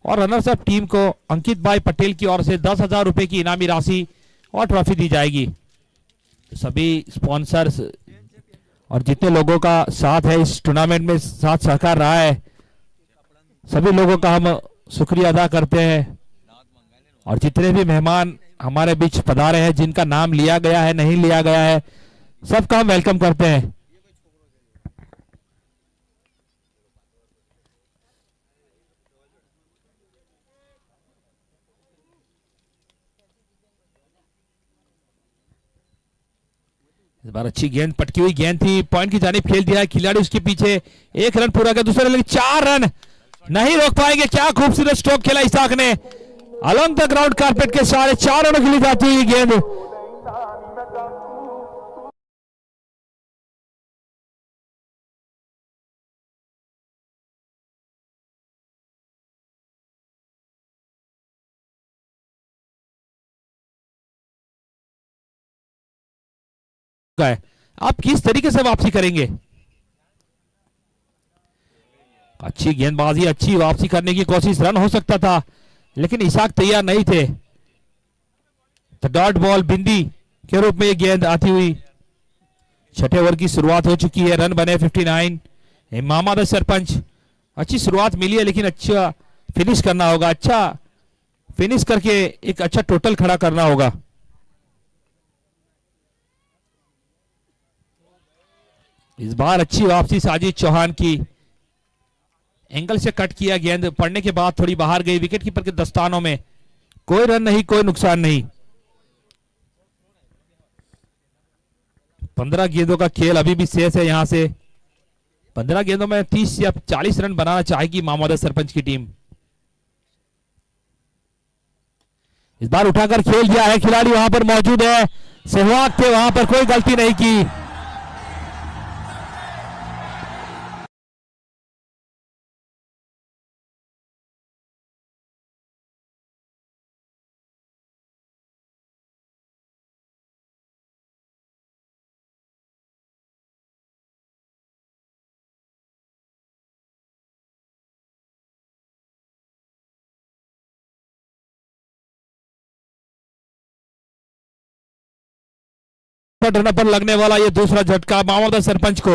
और रनर्स अप टीम को अंकित भाई पटेल की ओर से 10,000 रुपए की इनामी राशि और ट्रॉफी दी जाएगी। तो सभी स्पॉन्सर्स और जितने लोगों का साथ है इस टूर्नामेंट में, साथ सहकार रहा है, सभी लोगों का हम शुक्रिया अदा करते हैं और जितने भी मेहमान हमारे बीच पधारे हैं, जिनका नाम लिया गया है नहीं लिया गया है, सबका हम वेलकम करते हैं। इस बार अच्छी गेंद, पटकी हुई गेंद थी, पॉइंट की जानिब खेल दिया है खिलाड़ी, उसके पीछे 1 रन पूरा किया, दूसरे रन 4 रन नहीं रोक पाएंगे। क्या खूबसूरत स्ट्रोक खेला इसाक ने, अलोंग द ग्राउंड कारपेट के सारे 4 रनों के लिए जाती हुई गेंद। आप किस तरीके से वापसी करेंगे? अच्छी गेंदबाजी, अच्छी वापसी करने की कोशिश, रन हो सकता था लेकिन इसाक तैयार नहीं थे। तो डॉट बॉल बिंदी के रूप में ये गेंद आती हुई। छठे ओवर की शुरुआत हो चुकी है, रन बने 59। इमामाबाद सरपंच, अच्छी शुरुआत मिली है लेकिन अच्छा फिनिश करना होगा, अच्छा फिनिश करके एक अच्छा टोटल खड़ा करना होगा। इस बार अच्छी वापसी साजिद चौहान की, एंगल से कट किया, गेंद पड़ने के बाद थोड़ी बाहर गई, विकेट कीपर के दस्तानों में, कोई रन नहीं, कोई नुकसान नहीं। 15 गेंदों का खेल अभी भी शेष है। यहां से 15 गेंदों में 30 या 40 रन बनाना चाहेगी मामूदा सरपंच की टीम। इस बार उठाकर खेल दिया है, खिलाड़ी वहां पर मौजूद है, सहवाग थे वहां पर, कोई गलती नहीं की। रन पर लगने वाला ये दूसरा झटका मामूदा सरपंच को।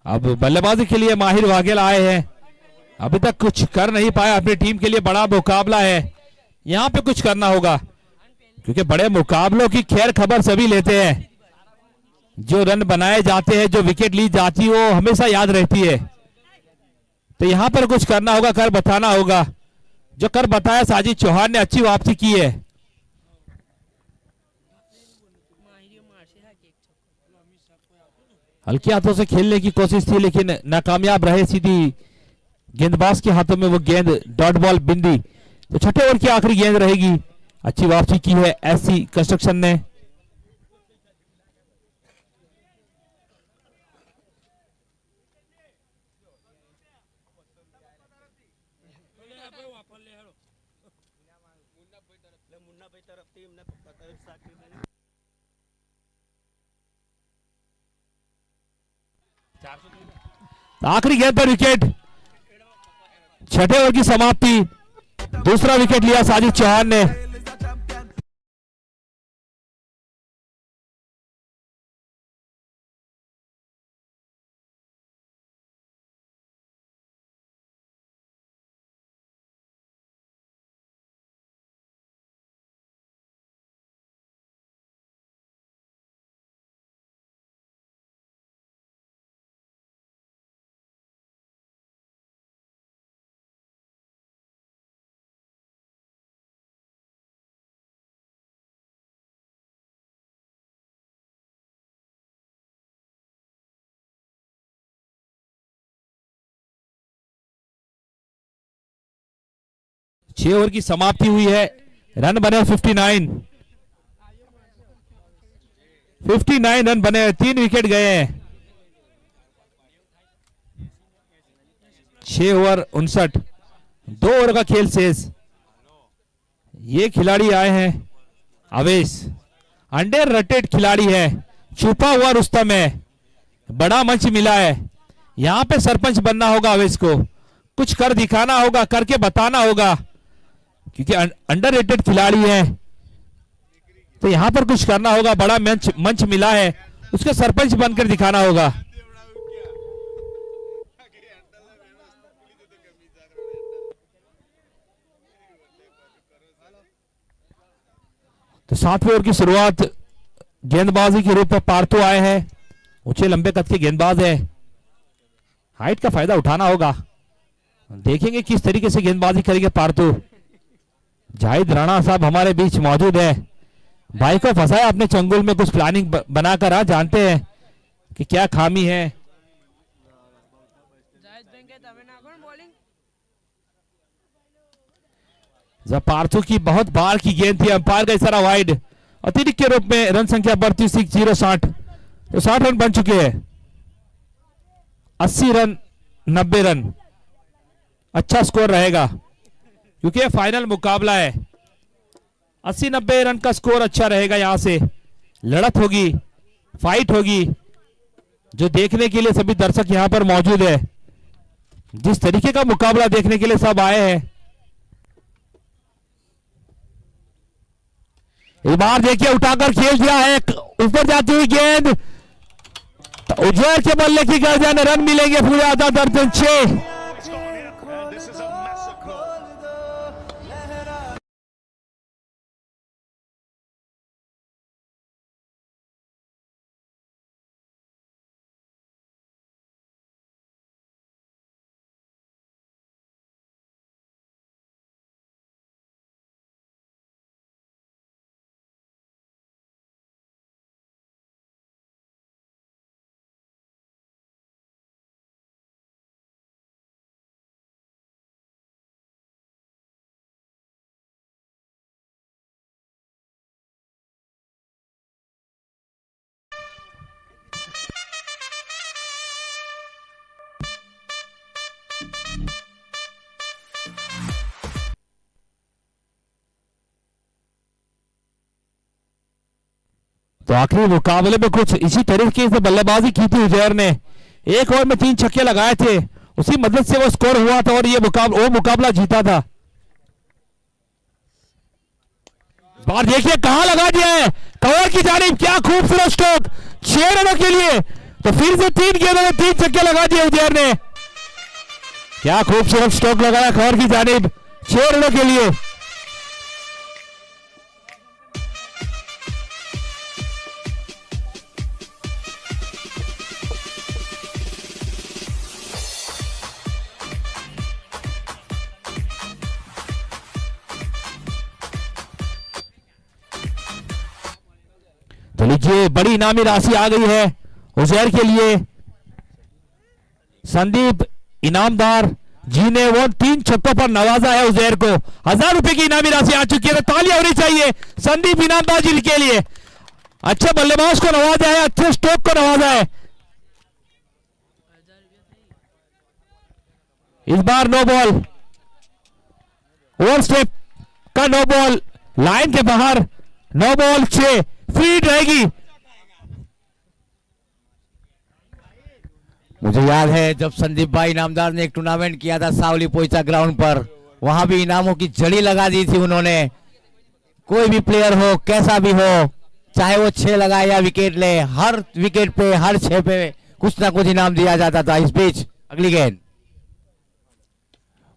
अब बल्लेबाजी के लिए माहिर वाघेला आए हैं, अभी तक कुछ कर नहीं पाया, अपनी टीम के लिए बड़ा मुकाबला है, यहां पे कुछ करना होगा क्योंकि बड़े मुकाबलों की खैर खबर सभी लेते हैं। जो रन बनाए जाते हैं, जो विकेट ली जाती है, वो हमेशा याद रहती है। तो यहां पर कुछ करना होगा, कर बताना होगा। जो कर बताया साजिद चौहान ने, अच्छी वापसी की है। हल्के हाथों से खेलने की कोशिश थी लेकिन नाकामयाब रहे, सीधी गेंदबाज के हाथों में वो गेंद, डॉट बॉल बिंदी। तो छठे ओवर की आखिरी गेंद रहेगी। अच्छी वापसी की है एससी कंस्ट्रक्शन ने। आखिरी गेंद पर विकेट, छठे ओवर की समाप्ति, दूसरा विकेट लिया साजिद चौहान ने। छह ओवर की समाप्ति हुई है, रन बने 59। 59 रन बने, 3 विकेट गए हैं। 6 ओवर 59, 2 ओवर का खेल शेष। ये खिलाड़ी आए हैं अवेश, अंडर रेटेड खिलाड़ी है, छुपा हुआ रुस्तम है, बड़ा मंच मिला है। यहां पे सरपंच बनना होगा अवेश को, कुछ कर दिखाना होगा, करके बताना होगा क्योंकि अंडररेटेड खिलाड़ी है। तो यहां पर कुछ करना होगा, बड़ा मंच मिला है, उसके सरपंच बनकर दिखाना होगा। सातवें ओवर की शुरुआत गेंदबाजी के रूप में पार्थो आए हैं। ऊंचे लंबे कद के गेंदबाज है, हाइट का फायदा उठाना होगा। देखेंगे किस तरीके से गेंदबाजी करेंगे पार्थो। जाहिद राणा साहब हमारे बीच मौजूद है। भाई को फंसाया अपने चंगुल में, कुछ प्लानिंग बनाकर आ, जानते हैं कि क्या खामी है। जब पार्थो की बहुत बार की गेंद थी, अंपायर का इशारा वाइड, अतिरिक्त के रूप में रन संख्या बढ़ती 60 तो 60 रन बन चुके हैं। 80 रन 90 रन अच्छा स्कोर रहेगा क्योंकि ये फाइनल मुकाबला है। 80-90 रन का स्कोर अच्छा रहेगा। यहां से लड़त होगी, फाइट होगी, जो देखने के लिए सभी दर्शक यहां पर मौजूद है। जिस तरीके का मुकाबला देखने के लिए सब आए हैं। इस बार देखिए उठाकर खेल दिया है, ऊपर जाती हुई गेंद, तो उज्जैन के बल्ले की गर्दन, रन मिलेंगे पूरे आधा दर्जन 6। तो आखिरी मुकाबले में कुछ इसी तरीके से बल्लेबाजी की थी उजैर ने। एक ओवर में 3 छक्के लगाए थे, उसी मदद से वो स्कोर हुआ था और ये मुकाबला जीता था। बार देखिए कहां लगा दिया है, कवर की जानिब, क्या खूबसूरत स्ट्रोक, 6 रनों के लिए। तो फिर से 3 गेंदों में 3 छक्के लगा दिए उजैर ने। क्या खूबसूरत स्ट्रोक लगाया कवर की जानिब, 6 रनों के लिए। तो लीजिए बड़ी इनामी राशि आ गई है उजैर के लिए। संदीप इनामदार जी ने वो 3 छक्कों पर नवाजा है उजैर को। 1000 रुपए की इनामी राशि आ चुकी है। तो तालियां होनी चाहिए संदीप इनामदार जी के लिए। अच्छे बल्लेबाज को नवाजा है, अच्छे स्ट्रोक को नवाजा है। इस बार नो बॉल, ओवर स्टेप का नो बॉल, लाइन के बाहर, नो बॉल 6, फीड रहेगी। मुझे याद है जब संदीप भाई इनामदार ने एक टूर्नामेंट किया था सावली पोइचा ग्राउंड पर, वहां भी इनामों की झड़ी लगा दी थी उन्होंने। कोई भी प्लेयर हो, कैसा भी हो, चाहे वो 6 लगाए या विकेट ले, हर विकेट पे, हर 6 पे कुछ ना कुछ इनाम दिया जाता था। इस बीच अगली गेंद,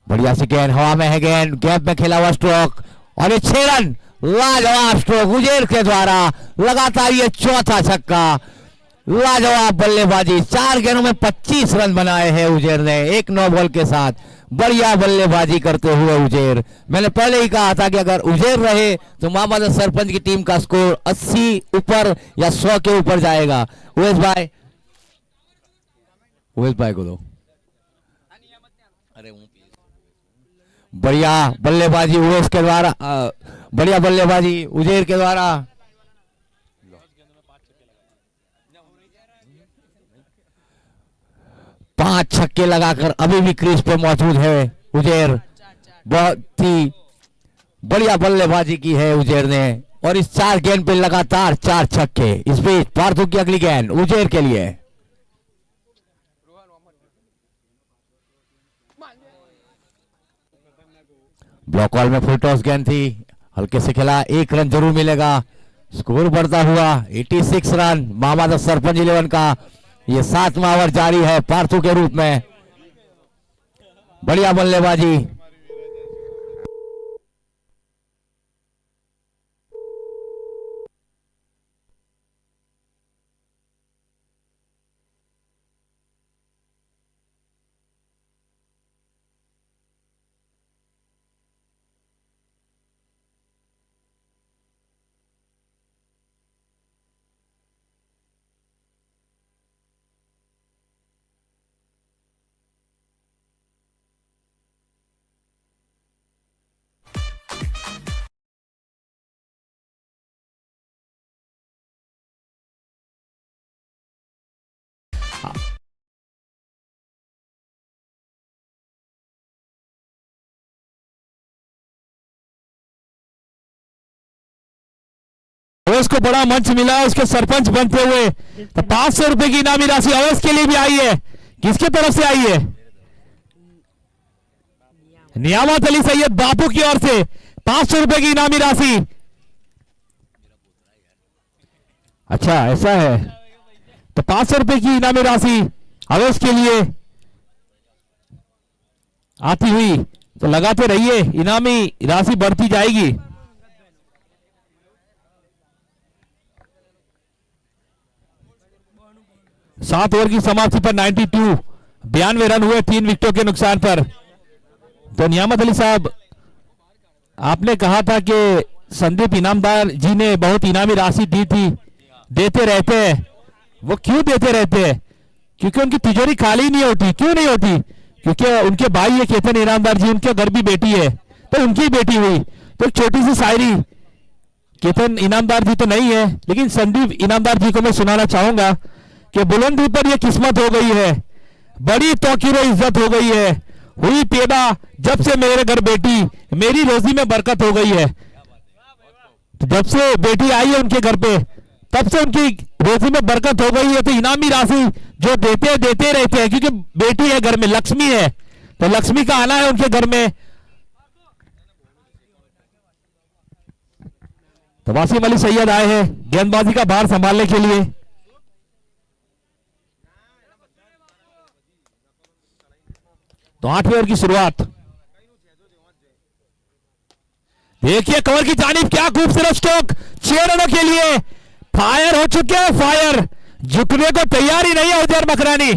बढ़िया सी गेंद, हवा में है गेंद, गैप में खेला हुआ स्ट्रोक, और ये 6 रन, लाजवाब स्ट्रोक उजैर के द्वारा। लगातार ये 4था छक्का, लाजवाब बल्लेबाजी। 4 गेंदों में 25 रन बनाए हैं उजैर ने, एक नो बॉल के साथ। बढ़िया बल्लेबाजी करते हुए उजैर। मैंने पहले ही कहा था कि अगर उजैर रहे तो मोहम्मद सरपंच की टीम का स्कोर 80 ऊपर या 100 के ऊपर जाएगा। उवैस भाई को दो। बढ़िया बल्लेबाजी उवैस के द्वारा, बढ़िया बल्लेबाजी उजैर के द्वारा। पांच छक्के लगाकर अभी भी क्रीज पे मौजूद है उजैर। बहुत ही बढ़िया बल्लेबाजी की है उजैर ने, और इस 4 गेंद पे लगातार 4 छक्के। इस बीच पार्थो की अगली गेंद उजैर के लिए। ब्लॉक बॉल में फुल टॉस गेंद थी, हल्के से खेला, 1 रन जरूर मिलेगा। स्कोर बढ़ता हुआ 86 रन मोहम्मद सरपंच 11 का। ये 7वां ओवर जारी है पार्थो के रूप में। बढ़िया बल्लेबाजी। अवैस को बड़ा मंच मिला है उसके सरपंच बनते हुए। तो 500 रुपए की इनामी राशि अवैस के लिए भी आई है। किसके तरफ से आई है? नियामत अली सैयद बापू की ओर से 500 रुपए की इनामी राशि। अच्छा ऐसा है, तो 500 रुपए की इनामी राशि अवैस के लिए आती हुई। तो लगाते रहिए, इनामी राशि बढ़ती जाएगी। सात ओवर की समाप्ति पर 92 रन हुए 3 विकेटों के नुकसान पर। तो नियामत अली साहब, आपने कहा था कि संदीप इनामदार जी ने बहुत इनामी राशि दी थी, देते रहते हैं। वो क्यों देते रहते हैं? क्योंकि उनकी तिजोरी खाली नहीं होती। क्यों नहीं होती? क्योंकि उनके भाई है केतन इनामदार जी, उनके घर भी बेटी है, तो उनकी बेटी हुई। तो एक छोटी सी शायरी, केतन इनामदार जी तो नहीं है लेकिन संदीप इनामदार जी को मैं सुनाना चाहूंगा कि बुलंदी पर यह किस्मत हो गई है, बड़ी तौकीर इज्जत हो गई है, हुई पैदा जब से मेरे घर बेटी, मेरी रोजी में बरकत हो गई है। तो जब से बेटी आई है उनके घर पे, तब से उनकी रोजी में बरकत हो गई है। तो इनामी राशि जो देते रहते हैं, क्योंकि बेटी है घर में, लक्ष्मी है, तो लक्ष्मी का आना है उनके घर में। तो वासिम अली सैयद आए हैं गेंदबाजी का भार संभालने के लिए। तो 8वें ओवर की शुरुआत। देखिए कवर की जानिब क्या खूबसूरत स्ट्रोक, 6 रनों के लिए फायर हो चुके हैं। फायर झुकने को तैयार ही नहीं है उजैर मकरानी।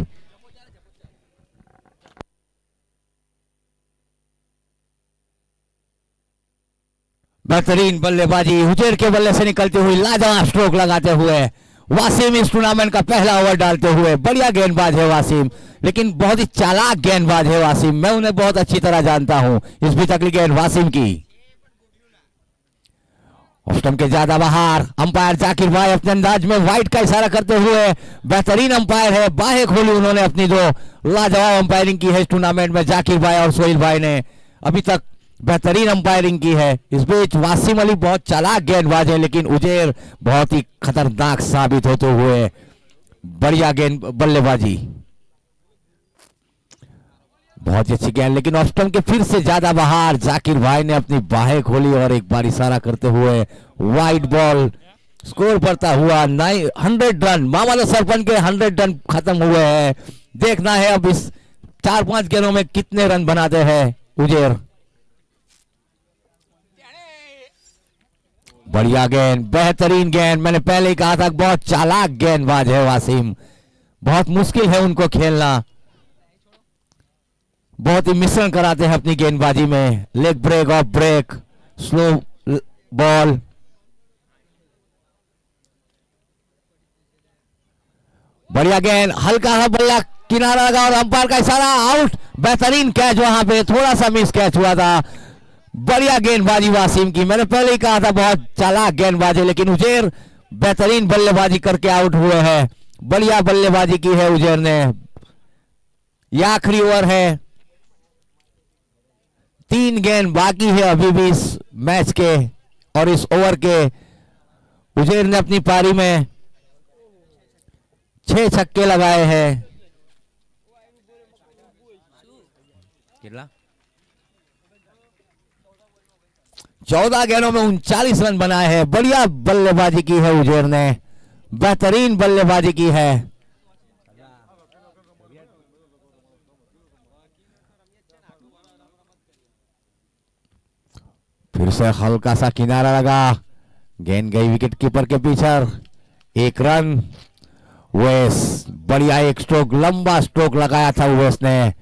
बेहतरीन बल्लेबाजी, उजेर के बल्ले से निकलती हुई लाजवाब स्ट्रोक लगाते हुए वासिम इस टूर्नामेंट का पहला ओवर डालते हुए। बढ़िया गेंदबाज है वासिम, लेकिन बहुत ही चालाक गेंदबाज है वासिम। मैं उन्हें बहुत अच्छी तरह जानता हूं। इस बीच अगली गेंद वासिम की, ऑफ स्टंप के ज्यादा बाहर। अंपायर जाकिर भाई अपने अंदाज में वाइड का इशारा करते हुए, बेहतरीन अंपायर है, बाहें खोली उन्होंने अपनी। दो लाजवाब अंपायरिंग की है इस टूर्नामेंट में जाकिर भाई और सोहेल भाई ने, अभी तक बेहतरीन अंपायरिंग की है। इस बीच वासिम अली बहुत चालाक गेंदबाज है, लेकिन उजेर बहुत ही खतरनाक साबित होते हुए। बढ़िया गेंद बल्लेबाजी, बहुत ही अच्छी गेंद, लेकिन ऑफ स्टंप के फिर से ज्यादा बाहर। जाकिर भाई ने अपनी बाहें खोली और एक बार इशारा करते हुए वाइड बॉल। स्कोर बढ़ता हुआ 100 रन। मामला सरपंच के 100 रन खत्म हुए हैं। देखना है अब इस 4-5 गेंदों में कितने रन बनाते हैं उजेर। बढ़िया गेंद, बेहतरीन गेंद। मैंने पहले ही कहा था बहुत चालाक गेंदबाज है वासिम, बहुत मुश्किल है उनको खेलना। बहुत ही मिश्रण कराते हैं अपनी गेंदबाजी में, leg break, off break, slow ball. बढ़िया गेंद, हल्का सा बल्ला किनारा लगा और अंपायर का इशारा, आउट। बेहतरीन कैच, वहां पे थोड़ा सा मिस कैच हुआ था। बढ़िया गेंदबाजी वासिम की, मैंने पहले ही कहा था बहुत चालाक गेंदबाज है, लेकिन उजेर बेहतरीन बल्लेबाजी करके आउट हुए हैं। बढ़िया बल्लेबाजी की है उजेर ने। यह आखिरी ओवर है, 3 गेंद बाकी है अभी भी इस मैच के और इस ओवर के। उजेर ने अपनी पारी में 6 छक्के लगाए हैं। 14 गेंदों में 39 रन बनाए हैं। बढ़िया बल्लेबाजी की है उजेर ने, बेहतरीन बल्लेबाजी की है। फिर से हल्का सा किनारा लगा, गेंद गई विकेट कीपर के पीछे। 1 रन। वेस बढ़िया एक स्ट्रोक, लंबा स्ट्रोक लगाया था वेस ने।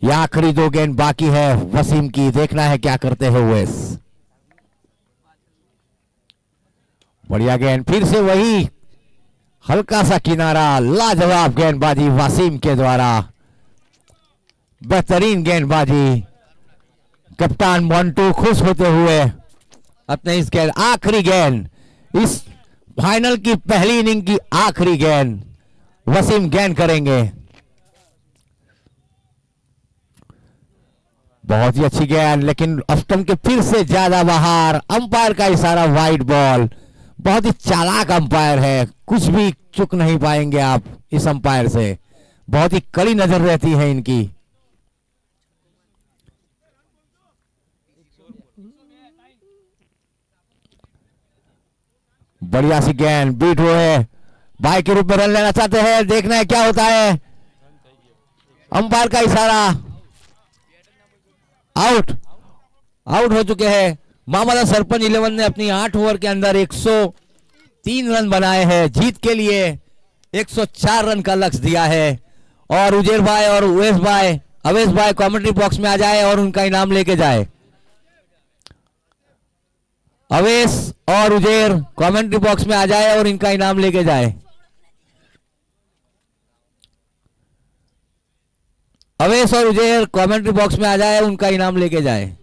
यह आखिरी 2 गेंद बाकी है वसीम की, देखना है क्या करते हैं वेस। बढ़िया गेंद, फिर से वही हल्का सा किनारा। लाजवाब गेंदबाजी वसीम के द्वारा, बेहतरीन गेंदबाजी। कप्तान मोंटू खुश होते हुए अपने इस गेंद, आखिरी गेंद, इस फाइनल की पहली इनिंग की आखिरी गेंद वसीम गेंद करेंगे। बहुत ही अच्छी गेंद, लेकिन स्टंप के फिर से ज्यादा बाहर। अंपायर का इशारा वाइड बॉल। बहुत ही चालाक अंपायर है, कुछ भी चूक नहीं पाएंगे आप इस अंपायर से। बहुत ही कड़ी नजर रहती है इनकी। बढ़िया सी गेंद, बीट हुए बाई के रूप में रन लेना चाहते हैं, देखना है क्या होता है। अंपायर का इशारा, आउट। आउट हो चुके हैं। मामला सरपंच 11 ने अपनी 8 ओवर के अंदर 103 रन बनाए हैं। जीत के लिए 104 रन का लक्ष्य दिया है। और उजेर भाई और अवेश भाई कमेंट्री बॉक्स में आ जाए और उनका इनाम लेके जाए। अवेश और उजेर कमेंट्री बॉक्स में आ जाए और इनका इनाम लेके जाए। अवेश और उजेर कमेंट्री बॉक्स में आ जाए, उनका इनाम लेके जाए।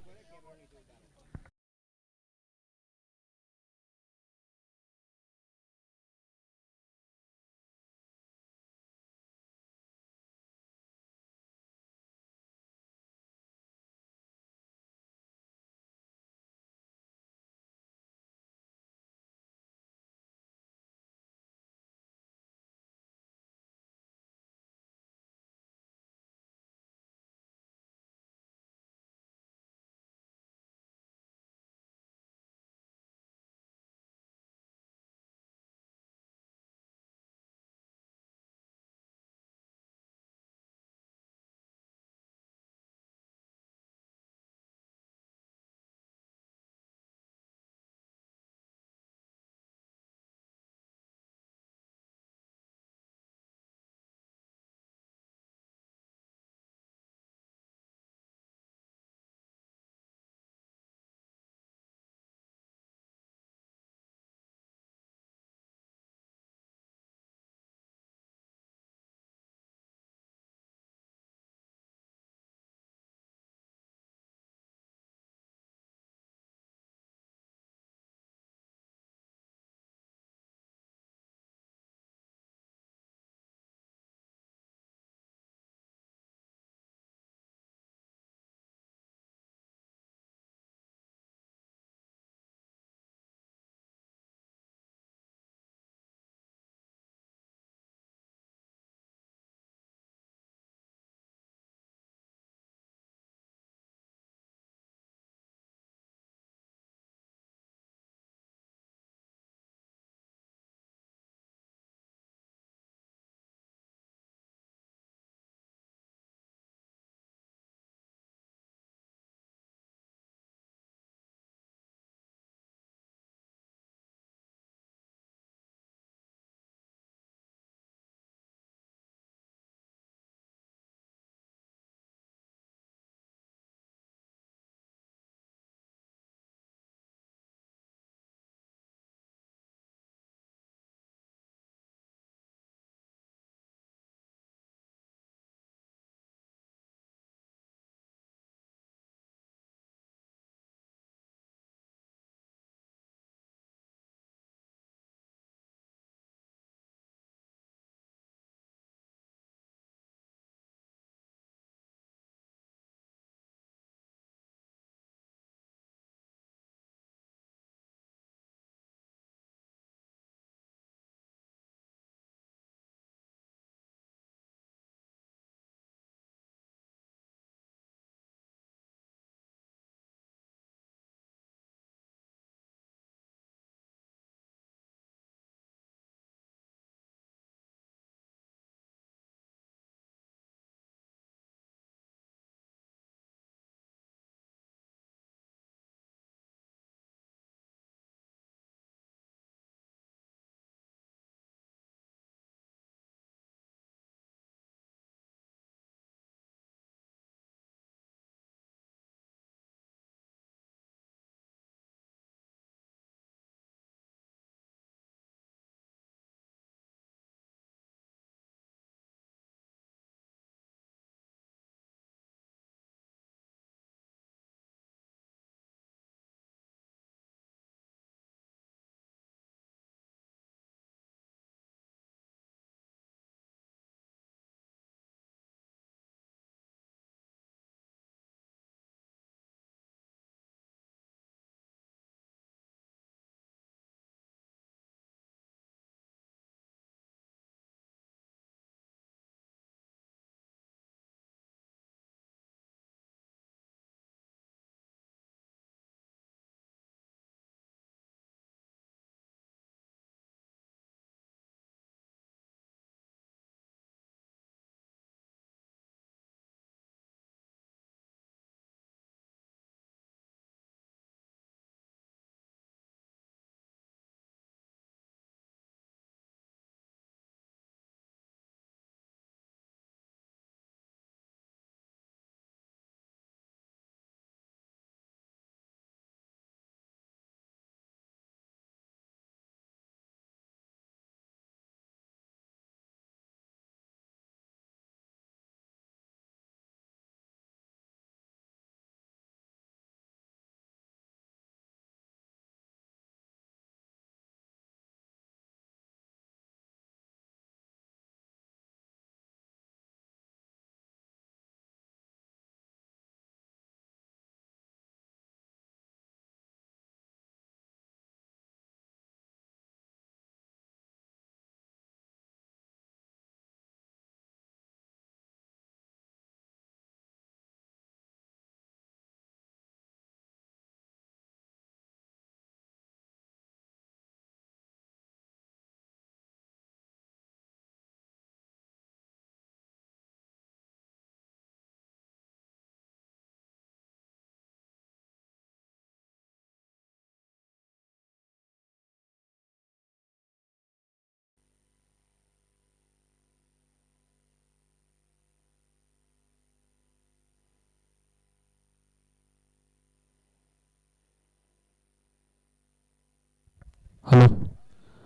हेलो।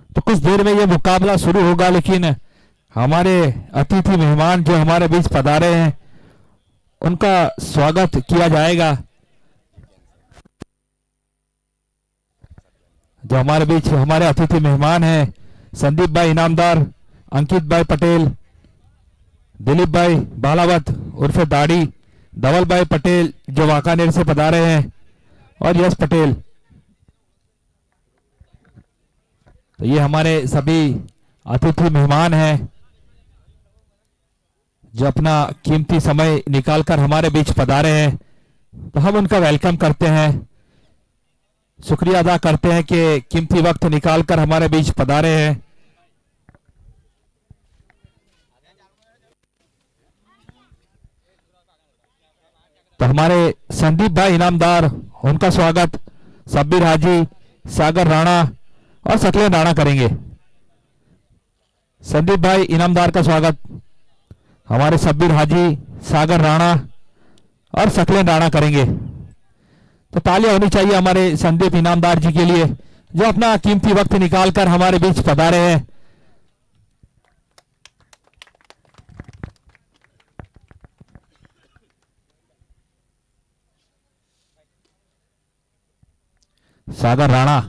तो कुछ देर में ये मुकाबला शुरू होगा, लेकिन हमारे अतिथि मेहमान जो हमारे बीच पधारे हैं उनका स्वागत किया जाएगा। जो हमारे बीच हमारे अतिथि मेहमान हैं, संदीप भाई इनामदार, अंकित भाई पटेल, दिलीप भाई बालावत उर्फ दाढ़ी, धवल भाई पटेल जो वाकानेर से पधारे हैं, और यश पटेल। तो ये हमारे सभी अतिथि मेहमान हैं जो अपना कीमती समय निकालकर हमारे बीच पधारे हैं। तो हम उनका वेलकम करते हैं, शुक्रिया अदा करते हैं कि कीमती वक्त निकालकर हमारे बीच पधारे हैं। तो हमारे संदीप भाई इनामदार, उनका स्वागत सब्बीर हाजी, सागर राणा और सकलेन राणा करेंगे। संदीप भाई इनामदार का स्वागत हमारे सब्बीर हाजी, सागर राणा और सकलेन राणा करेंगे। तो तालियां होनी चाहिए हमारे संदीप इनामदार जी के लिए जो अपना कीमती वक्त निकालकर हमारे बीच पधारे हैं। सागर राणा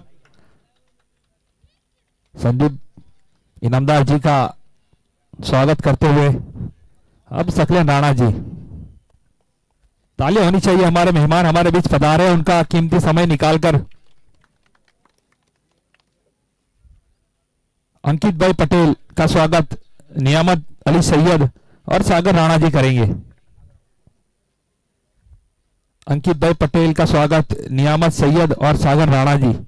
संदीप इनामदार जी का स्वागत करते हुए अब सकलेन राणा जी। तालियां होनी चाहिए, हमारे मेहमान हमारे बीच पधारे हैं, उनका कीमती समय निकालकर। अंकित भाई पटेल का स्वागत नियामत अली सैयद और सागर राणा जी करेंगे। अंकित भाई पटेल का स्वागत नियामत सैयद और सागर राणा जी।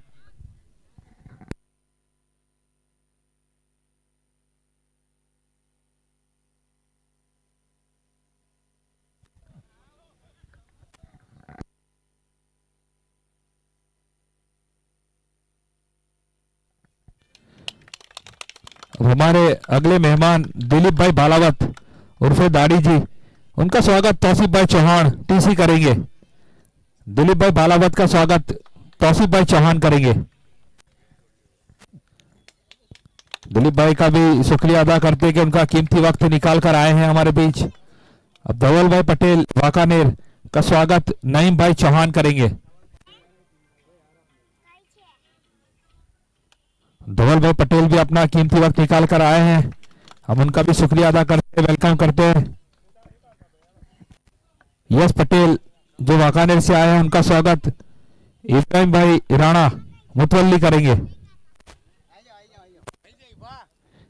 अब हमारे अगले मेहमान दिलीप भाई बालावत उर्फे दाढ़ी जी, उनका स्वागत तौसीफ भाई चौहान टीसी करेंगे। दिलीप भाई बालावत का स्वागत तौसीफ भाई चौहान करेंगे। दिलीप भाई का भी शुक्रिया अदा करते हैं कि उनका कीमती वक्त निकाल कर आए हैं हमारे बीच। अब धवल भाई पटेल वाकानेर का स्वागत नईम भाई चौहान करेंगे। धवल भाई पटेल भी अपना कीमती वक्त निकाल कर आए हैं, हम उनका भी शुक्रिया अदा करते हैं, वेलकम करते हैं। यश पटेल जो वाकानेर से आए हैं, उनका स्वागत इब्राहिम भाई राणा मुतवल्ली करेंगे।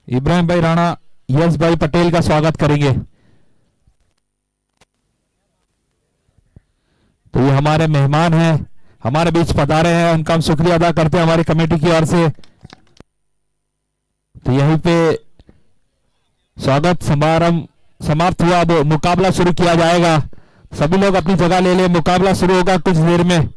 इब्राहिम भाई राणा यश भाई पटेल का स्वागत करेंगे। तो ये हमारे मेहमान हैं, हमारे बीच पधारे हैं, उनका हम शुक्रिया अदा करते हैं हमारी कमेटी की ओर से। तो यहीं पे स्वागत समारंभ समाप्त हुआ, अब मुकाबला शुरू किया जाएगा। सभी लोग अपनी जगह ले ले, मुकाबला शुरू होगा कुछ देर में।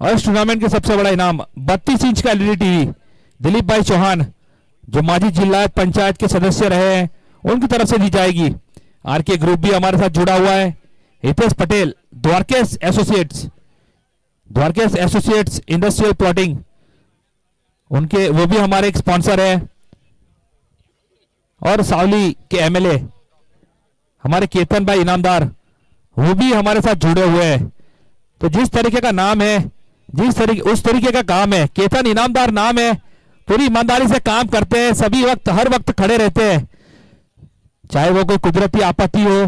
और इस टूर्नामेंट के सबसे बड़ा इनाम 32 इंच का एलईडी टीवी दिलीप भाई चौहान जो माजी जिला पंचायत के सदस्य रहे हैं उनकी तरफ से दी जाएगी। आरके ग्रुप भी हमारे साथ जुड़ा हुआ है। Hitesh Patel Dwarkesh associates industrial plotting उनके वो भी हमारे एक स्पॉन्सर है। और सावली के एमएलए हमारे केतन भाई इनामदार वो भी हमारे साथ जुड़े हुए हैं। तो जिस तरीके का नाम है उस तरीके का काम है। केतन इनामदार नाम है, पूरी ईमानदारी से काम करते हैं, सभी वक्त हर वक्त खड़े रहते हैं, चाहे वो कोई कुदरती आपत्ति हो,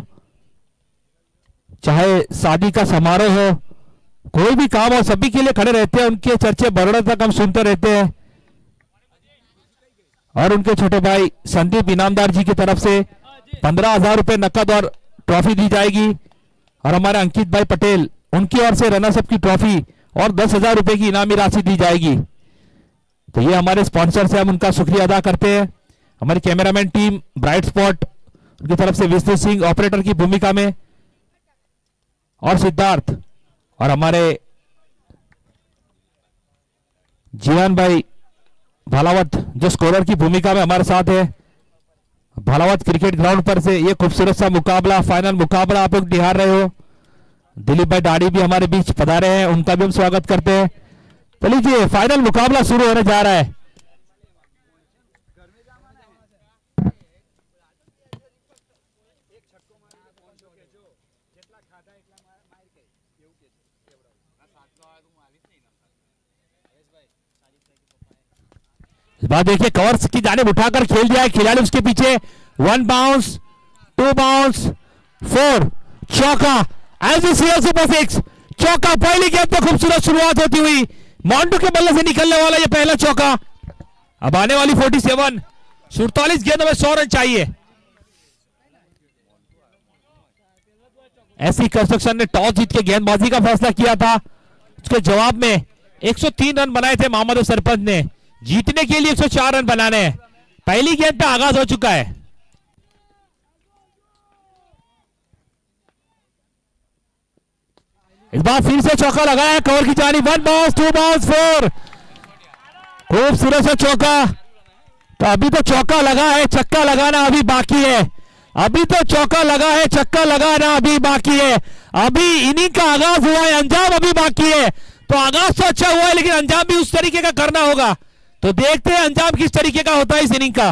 चाहे शादी का समारोह हो, कोई भी काम हो, सभी के लिए खड़े रहते हैं। उनके चर्चे बरड़े तक हम सुनते रहते हैं। और उनके छोटे भाई संदीप इनामदार जी की तरफ से 15,000 रुपए नकद और ट्रॉफी दी जाएगी। और हमारे अंकित भाई पटेल उनकी ओर से रनर्सअप की ट्रॉफी और 10,000 रुपए की इनामी राशि दी जाएगी। तो ये हमारे स्पॉन्सर से हम उनका शुक्रिया अदा करते हैं। हमारी कैमरामैन टीम ब्राइट स्पॉट उनकी तरफ से विष्णु सिंह ऑपरेटर की भूमिका में और सिद्धार्थ और हमारे जीवन भाई भालावत जो स्कोरर की भूमिका में हमारे साथ है। भालावत क्रिकेट ग्राउंड पर से ये खूबसूरत सा मुकाबला, फाइनल मुकाबला आप लोग निहार रहे हो। दिलीप भाई डाड़ी भी हमारे बीच पधारे हैं, उनका भी हम स्वागत करते हैं। तो लीजिए फाइनल मुकाबला शुरू होने जा रहा है। इस बार देखिए कवर्स की जानिब उठाकर खेल दिया है खिलाड़ी, उसके पीछे 1 बाउंस 2 बाउंस 4 चौका सुपर 6 चौका। पहली गेंद पर खूबसूरत शुरुआत होती हुई मॉन्टू के बल्ले से निकलने वाला ये पहला चौका। अब आने वाली 47 गेंदों में 100 रन चाहिए। ऐसी कंस्ट्रक्शन ने टॉस जीत के गेंदबाजी का फैसला किया था, उसके जवाब में 103 रन बनाए थे मोहम्मद सरपंच ने। जीतने के लिए 104 रन बनाने हैं। पहली गेंद पे आगाज हो चुका है। इस बार फिर से चौका लगाया कवर की जानी, 1 बाउंस 2 बाउंस 4 खूबसूरत सा चौका। तो अभी तो चौका लगा है, चक्का लगाना अभी बाकी है। अभी तो चौका लगा है, चक्का लगाना अभी बाकी है। अभी इनिंग का आगाज हुआ है, अंजाम अभी बाकी है। तो आगाज तो अच्छा हुआ है लेकिन अंजाम भी उस तरीके का करना होगा। तो देखते हैं अंजाम किस तरीके का होता है इस इनिंग का।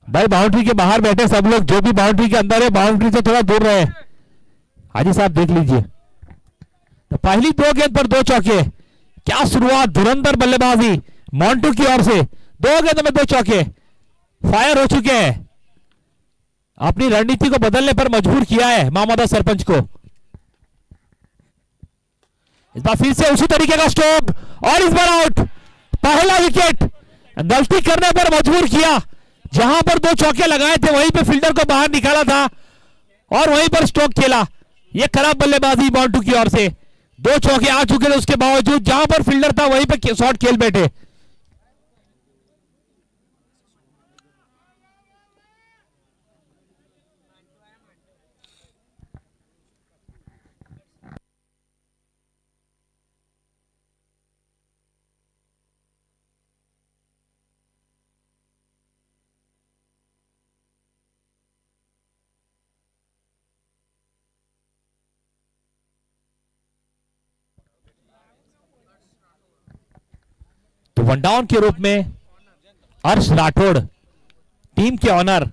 भाई बाउंड्री के बाहर बैठे सब लोग, जो भी बाउंड्री के अंदर है बाउंड्री से थोड़ा दूर रहे। हाजी साहब देख लीजिए। तो पहली 2 गेंद पर 2 चौके, क्या शुरुआत, धुरंधर बल्लेबाजी मॉन्टू की ओर से। 2 गेंदों में 2 चौके फायर हो चुके हैं। अपनी रणनीति को बदलने पर मजबूर किया है मोहम्मद सरपंच को। इस बार फिर से उसी तरीके का स्ट्रोक और इस बार आउट। पहला विकेट गलती करने पर मजबूर किया। जहां पर 2 चौके लगाए थे वहीं पे फील्डर को बाहर निकाला था और वहीं पर स्ट्रोक खेला। यह खराब बल्लेबाजी मॉन्टू की ओर से। 2 चौके आ चुके थे, उसके बावजूद जहां पर फील्डर था वहीं पे शॉट खेल बैठे। तो वन डाउन के रूप में अर्श राठौड़ टीम के ऑनर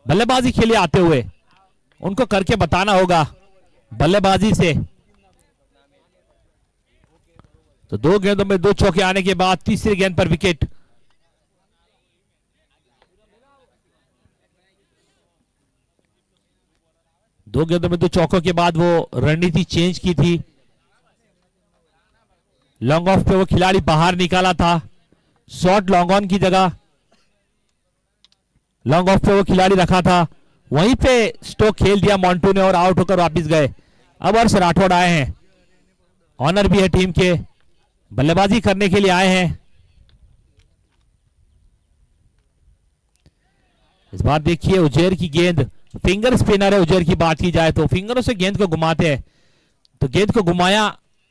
बल्लेबाजी के लिए आते हुए उनको करके बताना होगा बल्लेबाजी से। तो 2 गेंदों में 2 चौके आने के बाद तीसरी गेंद पर विकेट। दो गेंदों में 2 चौकों के बाद वो रणनीति चेंज की थी। लॉन्ग ऑफ पे वो खिलाड़ी बाहर निकाला था, शॉर्ट लॉन्ग ऑन की जगह लॉन्ग ऑफ पे वो खिलाड़ी रखा था, वहीं पे स्ट्रोक खेल दिया मॉन्टू ने और आउट होकर वापस गए। अब अर्श राठौड़ आए हैं, ऑनर भी है टीम के, बल्लेबाजी करने के लिए आए हैं। इस बार देखिए उजैर की गेंद, फिंगर स्पिनर है उजैर की बात की जाए तो फिंगरों से गेंद को घुमाते हैं। तो गेंद को घुमाया,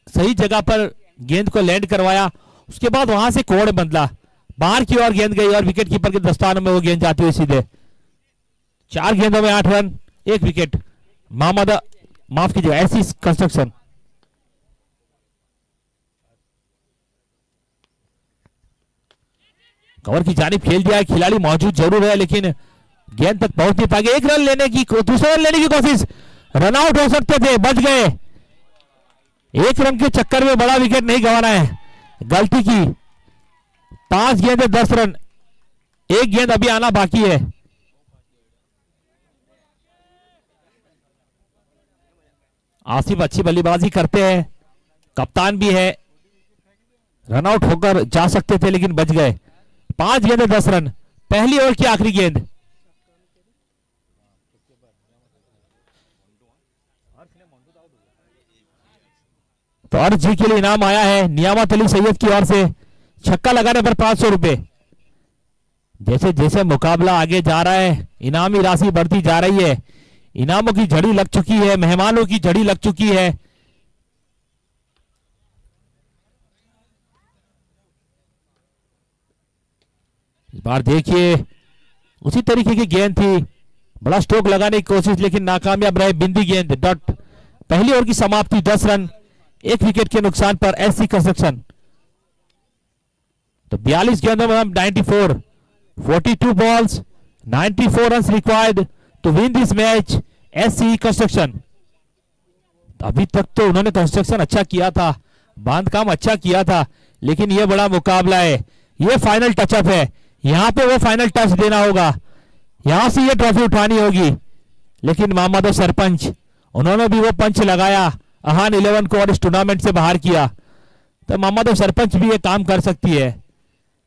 सही जगह पर गेंद को लैंड करवाया, उसके बाद वहां से कोण बदला, बाहर की ओर गेंद गई और विकेट कीपर के दस्तानों में वो गेंद जाती हुई सीधे। 4 गेंदों में 8 रन, 1 विकेट। मोहम्मद, माफ कीजिएगा, ऐसी कंस्ट्रक्शन। कवर की जानिब खेल दिया है, खिलाड़ी मौजूद जरूर है लेकिन गेंद तक पहुंच नहीं पाएंगे। 1 रन लेने की, दूसरा रन लेने की कोशिश, रन आउट हो सकते थे, बच गए। 1 रन के चक्कर में बड़ा विकेट नहीं गंवाना है, गलती की। 5 गेंद 10 रन, 1 गेंद अभी आना बाकी है। आसिफ अच्छी बल्लेबाजी करते हैं, कप्तान भी है, रन आउट होकर जा सकते थे लेकिन बच गए। 5 गेंद 10 रन, पहली ओवर की आखिरी गेंद। तो अर्ज जी के लिए इनाम आया है नियामत अली सैयद की ओर से, छक्का लगाने पर 500 रुपए। जैसे जैसे मुकाबला आगे जा रहा है इनामी राशि बढ़ती जा रही है, इनामों की झड़ी लग चुकी है, मेहमानों की झड़ी लग चुकी है। इस बार देखिए उसी तरीके की गेंद थी, बड़ा स्ट्रोक लगाने की कोशिश लेकिन नाकामयाब रहे, बिंदी गेंद, डॉट। पहली ओवर की समाप्ति, 10 रन, 1 विकेट के नुकसान पर एससी कंस्ट्रक्शन। तो 42 गेंदों में हम 94, 42 balls, 94 run required to win this match, SC construction. अभी तक तो उन्होंने कंस्ट्रक्शन अच्छा किया था, बांध काम अच्छा किया था, लेकिन यह बड़ा मुकाबला है, यह फाइनल टचअप है, यहां पे वो फाइनल टच देना होगा, यहां से ये ट्रॉफी उठानी होगी। लेकिन मोहम्मद सरपंच, उन्होंने भी वो पंच लगाया अहान 11 को और इस टूर्नामेंट से बाहर किया। तो मोहम्मद सरपंच भी ये काम कर सकती है,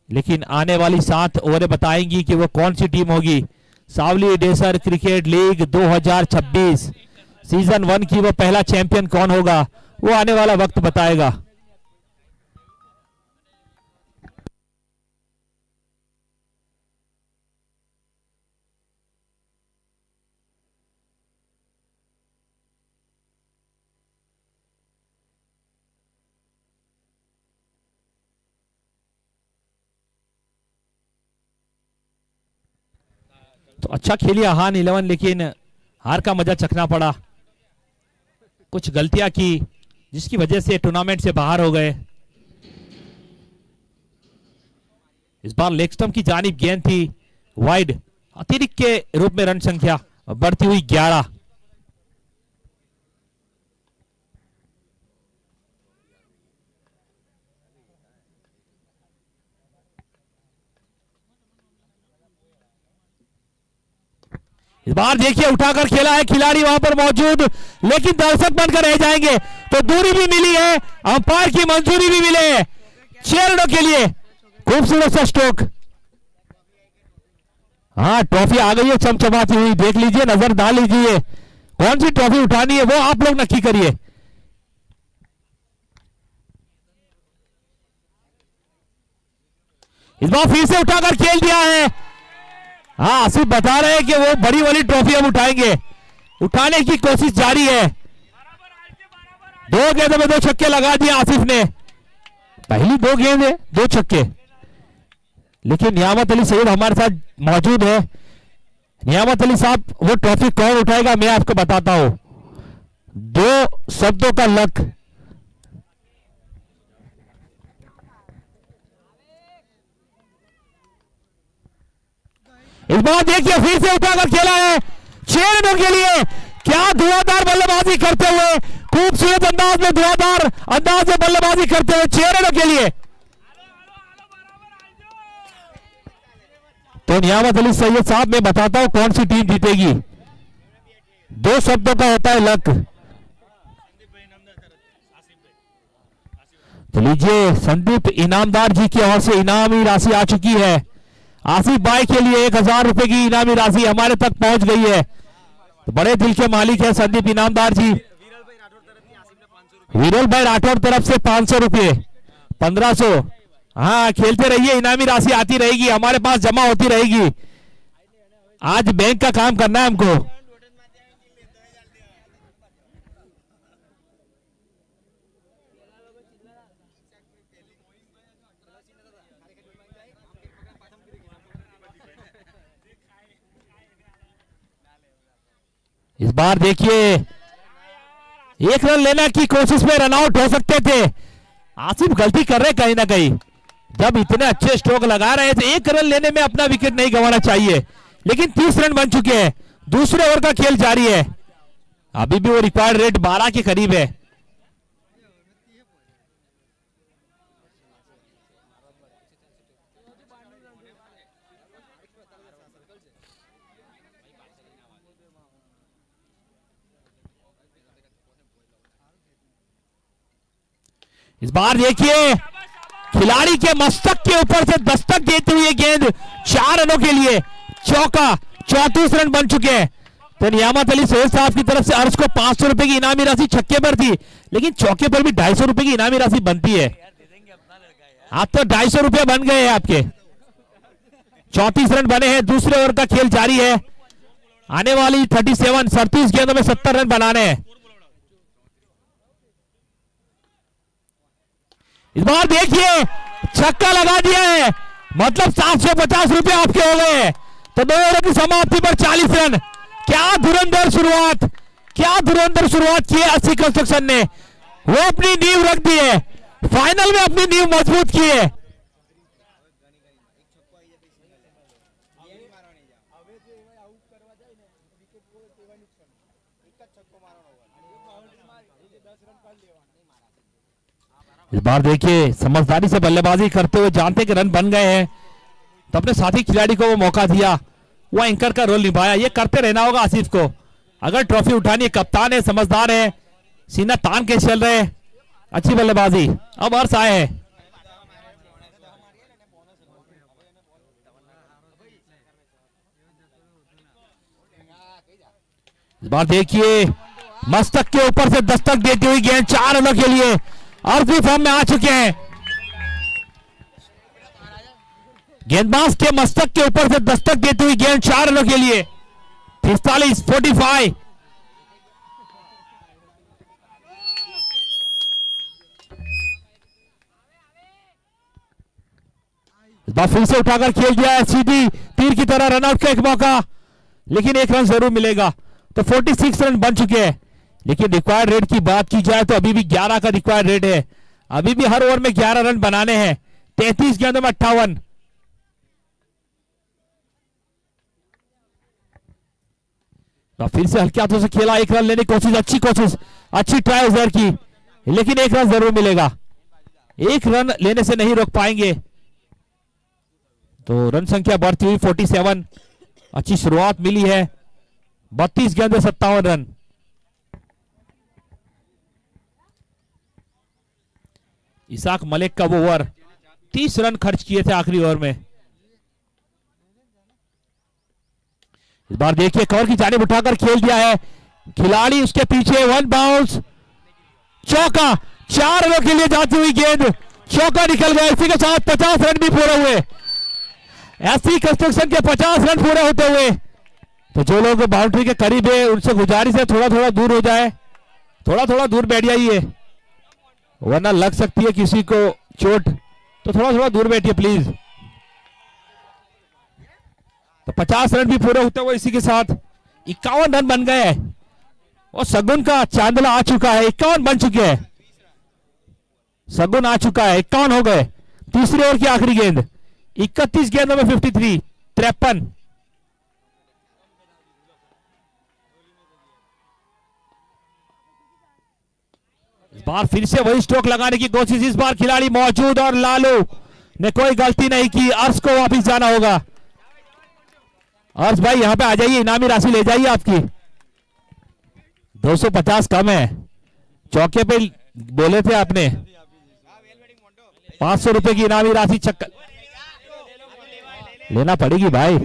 लेकिन आने वाली 7 ओवरें बताएंगी कि वो कौन सी टीम होगी। सावली डेसर क्रिकेट लीग 2026 सीजन 1 की वो पहला चैंपियन कौन होगा, वो आने वाला वक्त बताएगा। तो अच्छा खेली अहान 11, लेकिन हार का मजा चखना पड़ा, कुछ गलतियां की जिसकी वजह से टूर्नामेंट से बाहर हो गए। इस बार लेग स्टंप की जानिब गेंद थी, वाइड, अतिरिक्त के रूप में रन संख्या बढ़ती हुई 11। इस बार देखिए उठाकर खेला है, खिलाड़ी वहां पर मौजूद, लेकिन दर्शक बनकर रह जाएंगे, तो दूरी भी मिली है, अंपायर की मंजूरी भी मिले है 6 रनों के लिए। खूबसूरत सा स्ट्रोक। हाँ, ट्रॉफी आ गई है चमचमाती हुई, देख लीजिए, नजर डाल लीजिए, कौन सी ट्रॉफी उठानी है वो आप लोग नक्की करिए। इस बार फिर से उठाकर खेल दिया है। हाँ, आसिफ बता रहे हैं कि वो बड़ी वाली ट्रॉफी हम उठाएंगे, उठाने की कोशिश जारी है। 2 गेंदों में 2 छक्के लगा दिए आसिफ ने, पहली 2 गेंद 2 छक्के। लेकिन नियामत अली सैयद हमारे साथ मौजूद है। नियामत अली साहब, वो ट्रॉफी कौन उठाएगा मैं आपको बताता हूं, 2 शब्दों का लक। इस बार देखिए फिर से उठाकर खेला है 6 रनों के लिए, क्या धुआंधार बल्लेबाजी करते हुए, खूबसूरत अंदाज में धुआंधार अंदाज में बल्लेबाजी करते हुए 6 रनों के लिए। तो नियामत अली सैयद साहब, मैं बताता हूं कौन सी टीम जीतेगी। 2 शब्दों का होता है लक। तो लीजिए, संदीप इनामदार जी की ओर से इनामी राशि आ चुकी है। आसिफ भाई के लिए 1000 रुपए की इनामी राशि हमारे तक पहुंच गई है। तो बड़े दिल के मालिक है संदीप इनामदार जी। वीरल भाई राठौर तरफ से 500 रुपये, 1500। हाँ, खेलते रहिए, इनामी राशि आती रहेगी, हमारे पास जमा होती रहेगी। आज बैंक का काम करना है हमको। इस बार देखिए एक रन लेने की कोशिश में रन आउट हो सकते थे। आसिफ गलती कर रहे कहीं ना कहीं, जब इतने अच्छे स्ट्रोक लगा रहे थे एक रन लेने में अपना विकेट नहीं गंवाना चाहिए, लेकिन 30 रन बन चुके हैं। दूसरे ओवर का खेल जारी है, अभी भी वो रिक्वायर्ड रेट 12 के करीब है। इस बार देखिए खिलाड़ी के मस्तक के ऊपर से दस्तक देते हुए गेंद 4 रनों के लिए चौका, 34 रन बन चुके हैं। तो नियामत अली सोहेल साहब की तरफ से अर्श को 500 रुपए की इनामी राशि छक्के पर थी, लेकिन चौके पर भी 250 रुपए की इनामी राशि बनती है। आप तो 250 रुपए बन गए हैं आपके। 34 रन बने हैं, दूसरे ओवर का खेल जारी है। आने वाली 37 गेंदों में 70 रन बनाने हैं। इस बार देखिए छक्का लगा दिया है, मतलब 750 रुपए आपके हो गए हैं। तो 2 ओवर की समाप्ति पर 40 रन। क्या धुरंधर शुरुआत, क्या धुरंधर शुरुआत की है अस्सी कंस्ट्रक्शन ने। वो अपनी नींव रख दी है, फाइनल में अपनी नींव मजबूत की है। इस बार देखिए समझदारी से बल्लेबाजी करते हुए जानते कि रन बन गए हैं, तो अपने साथी खिलाड़ी को वो मौका दिया, वो एंकर का रोल निभाया। ये करते रहना होगा आसिफ को, अगर ट्रॉफी उठानी है। कप्तान है, समझदार है, सीना तान के चल रहे हैं, अच्छी बल्लेबाजी। अब अर्श आए हैं, इस बार देखिए मस्तक के ऊपर से दस्तक देती हुई गेंद 4 रनों के लिए। अर्श भी फॉर्म में आ चुके हैं। गेंदबाज के मस्तक के ऊपर से दस्तक देती हुई गेंद 4 रनों के लिए। 45 इस बार फिर से उठाकर खेल दिया है, सीधी तीर की तरह रनआउट का एक मौका, लेकिन 1 रन जरूर मिलेगा। तो 46 रन बन चुके हैं, लेकिन रिक्वायर्ड रेट की बात की जाए तो अभी भी 11 का रिक्वायर्ड रेट है। अभी भी हर ओवर में 11 रन बनाने हैं। 33 गेंदों में 58। तो फिर से हल्के हाथों से खेला, 1 रन लेने की कोशिश, अच्छी ट्राई उधर की, लेकिन 1 रन जरूर मिलेगा। 1 रन लेने से नहीं रोक पाएंगे। तो रन संख्या बढ़ती हुई 47। अच्छी शुरुआत मिली है, 32 गेंदों 57 रन। इसाक मलिक का वो ओवर, 30 रन खर्च किए थे आखिरी ओवर में। इस बार देखिए कवर की जानिब उठाकर खेल दिया है खिलाड़ी, उसके पीछे 1 बाउंस, चौका, 4 रनों के लिए जाती हुई गेंद, चौका निकल गया। इसी के साथ 50 रन भी पूरे हुए। ऐसी कंस्ट्रक्शन के 50 रन पूरे होते हुए, तो जो लोग बाउंड्री के करीब है उनसे गुजारिश है थोड़ा थोड़ा दूर हो जाए, थोड़ा दूर बैठ जाइए, वरना लग सकती है किसी को चोट। तो थोड़ा दूर बैठिए प्लीज। तो 50 रन भी पूरे होते हुए इसी के साथ 51 रन बन गए हैं, और सगुन का चांदला आ चुका है। 51 बन चुके हैं, सगुन आ चुका है, 51 हो गए। तीसरे ओवर की आखिरी गेंद, 31 गेंदों में 53, 53। इस बार फिर से वही स्ट्रोक लगाने की कोशिश, इस बार खिलाड़ी मौजूद और लालू ने कोई गलती नहीं की। अर्श को वापिस जाना होगा। अर्श भाई यहां पे आ जाइए, इनामी राशि ले जाइए आपकी। 250 कम है, चौके पे बोले थे आपने। 500 रुपए की इनामी राशि चक्कर लेना पड़ेगी भाई।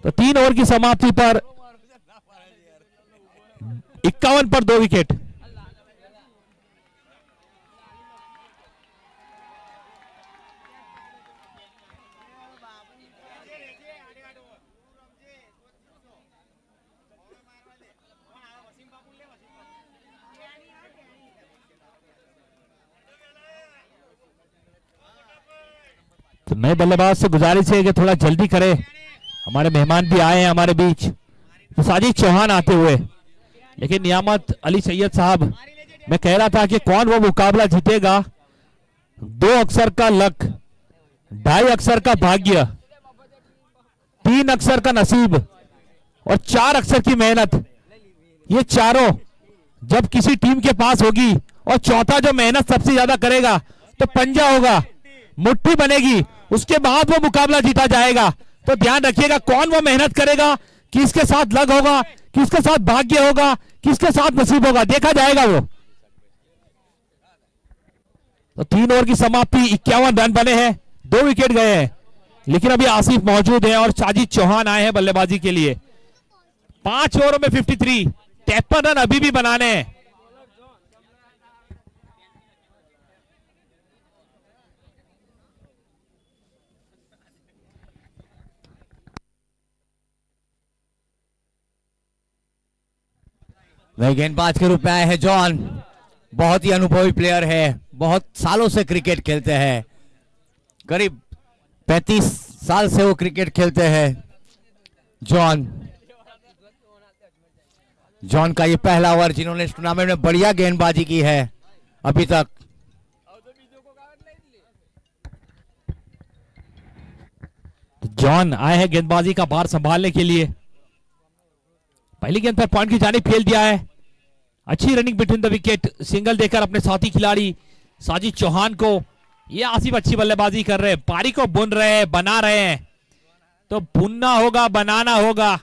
तो 3 ओवर की समाप्ति पर 51 पर 2 विकेट। तो नए बल्लेबाज से गुजारिश है कि थोड़ा जल्दी करें, हमारे मेहमान भी आए हैं हमारे बीच। तो साजिद चौहान आते हुए, लेकिन नियामत अली सैयद साहब, मैं कह रहा था कि कौन वो मुकाबला जीतेगा। 2 अक्षर का लक, 2.5 अक्षर का भाग्य, 3 अक्षर का नसीब और 4 अक्षर की मेहनत, ये चारों जब किसी टीम के पास होगी और चौथा जो मेहनत सबसे ज्यादा करेगा तो पंजा होगा, मुट्ठी बनेगी, उसके बाद वो मुकाबला जीता जाएगा। तो ध्यान रखिएगा कौन वो मेहनत करेगा, किसके साथ लग होगा, किसके साथ भाग्य होगा, किसके साथ नसीब होगा, देखा जाएगा वो। तो 3 ओवर की समाप्ति, 51 रन बने हैं, 2 विकेट गए हैं, लेकिन अभी आसिफ मौजूद है और साजिद चौहान आए हैं बल्लेबाजी के लिए। 5 ओवरों में 53, 53 रन अभी भी बनाने हैं। वह गेंदबाज के रूप में आए हैं जॉन, बहुत ही अनुभवी प्लेयर है, बहुत सालों से क्रिकेट खेलते हैं, करीब 35 साल से वो क्रिकेट खेलते हैं। जॉन का ये पहला ओवर, जिन्होंने इस टूर्नामेंट में बढ़िया गेंदबाजी की है अभी तक। जॉन आए हैं गेंदबाजी का भार संभालने के लिए। पहली गेंद पर पॉइंट की जानिब खेल दिया है, अच्छी running between the wicket, single देकर अपने साथी खिलाड़ी साजिद चौहान को। ये आसिफ अच्छी बल्लेबाजी कर रहे हैं, पारी को बुन रहे हैं, बना रहे हैं। तो बुनना होगा, बनाना होगा,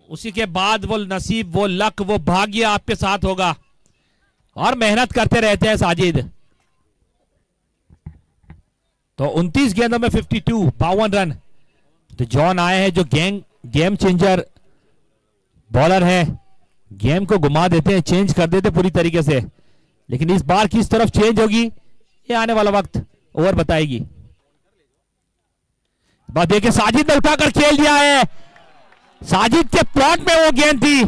उसी के बाद वो नसीब, वो लक, वो भाग्य आपके साथ होगा। और मेहनत करते रहते हैं साजिद। तो 29 गेंदों में 52, 52 रन। तो जॉन आए हैं जो गेम चेंजर बॉलर है, गेम को घुमा देते हैं, चेंज कर देते पूरी तरीके से। लेकिन इस बार किस तरफ चेंज होगी ये आने वाला वक्त ओवर बताएगी। बात देखिए, साजिद ने उठाकर खेल दिया है। साजिद के प्लॉट में वो गेंद थी,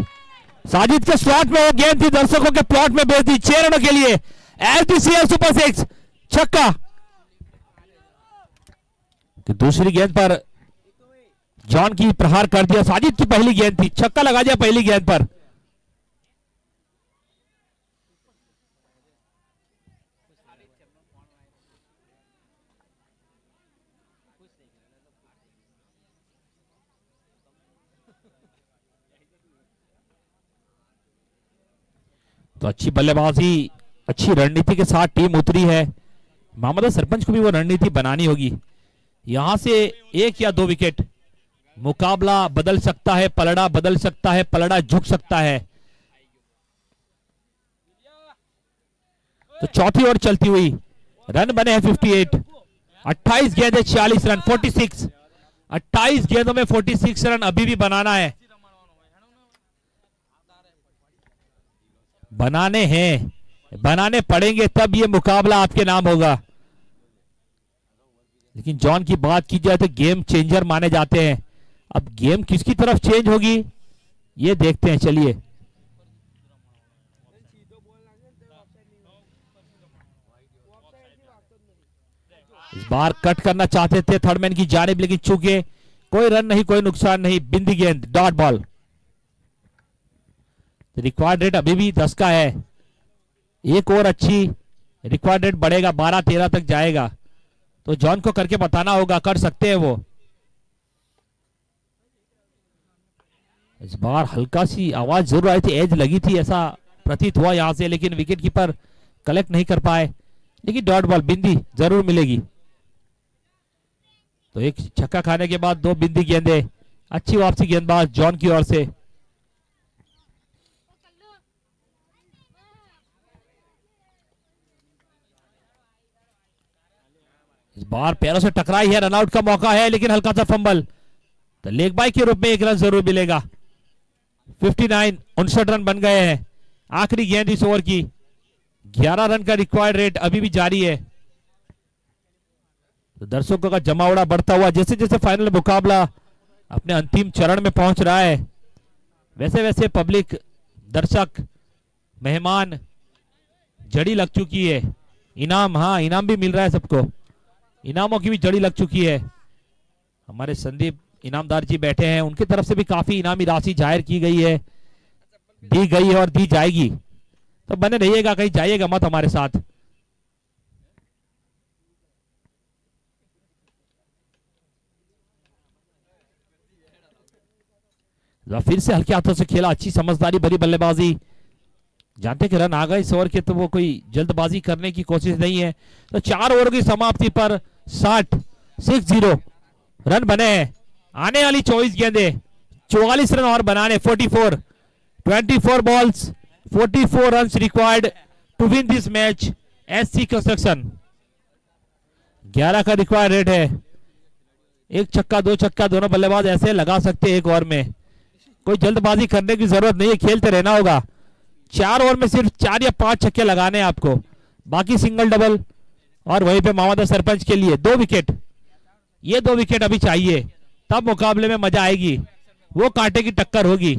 साजिद के स्लॉट में वो गेंद थी, दर्शकों के प्लॉट में भेज दी 6 रनों के लिए। LTCL सुपर 6 छक्का। तो दूसरी गेंद पर जॉन की प्रहार कर दिया, साजिद की पहली गेंद थी, छक्का लगा दिया पहली गेंद पर। तो अच्छी बल्लेबाजी, अच्छी रणनीति के साथ टीम उतरी है। मोहम्मद सरपंच को भी वो रणनीति बनानी होगी। यहां से 1 या 2 विकेट, मुकाबला बदल सकता है, पलड़ा बदल सकता है, पलड़ा झुक सकता है। तो चौथी ओवर चलती हुई, रन बने हैं 58, 28 गेंदें 46 रन, 46, 28 गेंदों में 46 रन अभी भी बनाना है, बनाने हैं, बनाने पड़ेंगे, तब ये मुकाबला आपके नाम होगा। लेकिन जॉन की बात की जाए तो गेम चेंजर माने जाते हैं। अब गेम किसकी तरफ चेंज होगी ये देखते हैं। चलिए, इस बार कट करना चाहते थे थर्डमैन की जानिब, लेकिन चूके कोई रन नहीं, कोई नुकसान नहीं, बिंदी गेंद, डॉट बॉल। रिक्वायर्ड रेट अभी भी 10 का है, एक और अच्छी रिक्वायर्ड रेट बढ़ेगा, 12-13 तक जाएगा। तो जॉन को करके बताना होगा, कर सकते हैं वो। इस बार हल्का सी आवाज जरूर आई थी, एज लगी थी, ऐसा प्रतीत हुआ यहां से, लेकिन विकेट कीपर कलेक्ट नहीं कर पाए। लेकिन डॉट बॉल, बिंदी जरूर मिलेगी। तो एक छक्का खाने के बाद 2 बिंदी गेंदे, अच्छी वापसी गेंदबाज जॉन की ओर से। इस बार पैरों से टकराई है, रनआउट का मौका है, लेकिन हल्का सा फंबल। तो लेग बाय के रूप में 1 रन जरूर मिलेगा। 59, 59 रन बन गए हैं। आखिरी गेंद इस ओवर की, 11 रन का रिक्वायर्ड रेट अभी भी जारी है। तो दर्शकों का जमावड़ा बढ़ता हुआ, जैसे जैसे फाइनल मुकाबला अपने अंतिम चरण में पहुंच रहा है, वैसे वैसे पब्लिक, दर्शक, मेहमान जड़ी लग चुकी है। इनाम, हाँ इनाम भी मिल रहा है सबको, इनामों की भी जड़ी लग चुकी है। हमारे संदीप इनामदार जी बैठे हैं, उनकी तरफ से भी काफी इनामी राशि जाहिर की गई है, दी गई है और दी जाएगी। तो बने रहिएगा, कहीं जाइएगा मत हमारे साथ। फिर से हल्के हाथों से खेला, अच्छी समझदारी भरी बल्लेबाजी। जानते कि रन आ गए इस ओवर के, तो वो कोई जल्दबाजी करने की कोशिश नहीं है। तो 4 ओवर की समाप्ति पर 60 रन बने हैं। आने वाली 24 गेंदे 44 रन और बनाने। 24 balls 44 run required to win this match. SC construction 11 का रिक्वायर्ड रेट है। 1 छक्का 2 छक्का दोनों बल्लेबाज ऐसे लगा सकते हैं एक ओवर में, कोई जल्दबाजी करने की जरूरत नहीं है, खेलते रहना होगा। 4 ओवर में सिर्फ 4 या 5 छक्के लगाने हैं आपको, बाकी सिंगल डबल। और वहीं पे मामदा सरपंच के लिए 2 विकेट, ये 2 विकेट अभी चाहिए, तब मुकाबले में मजा आएगी, वो कांटे की टक्कर होगी।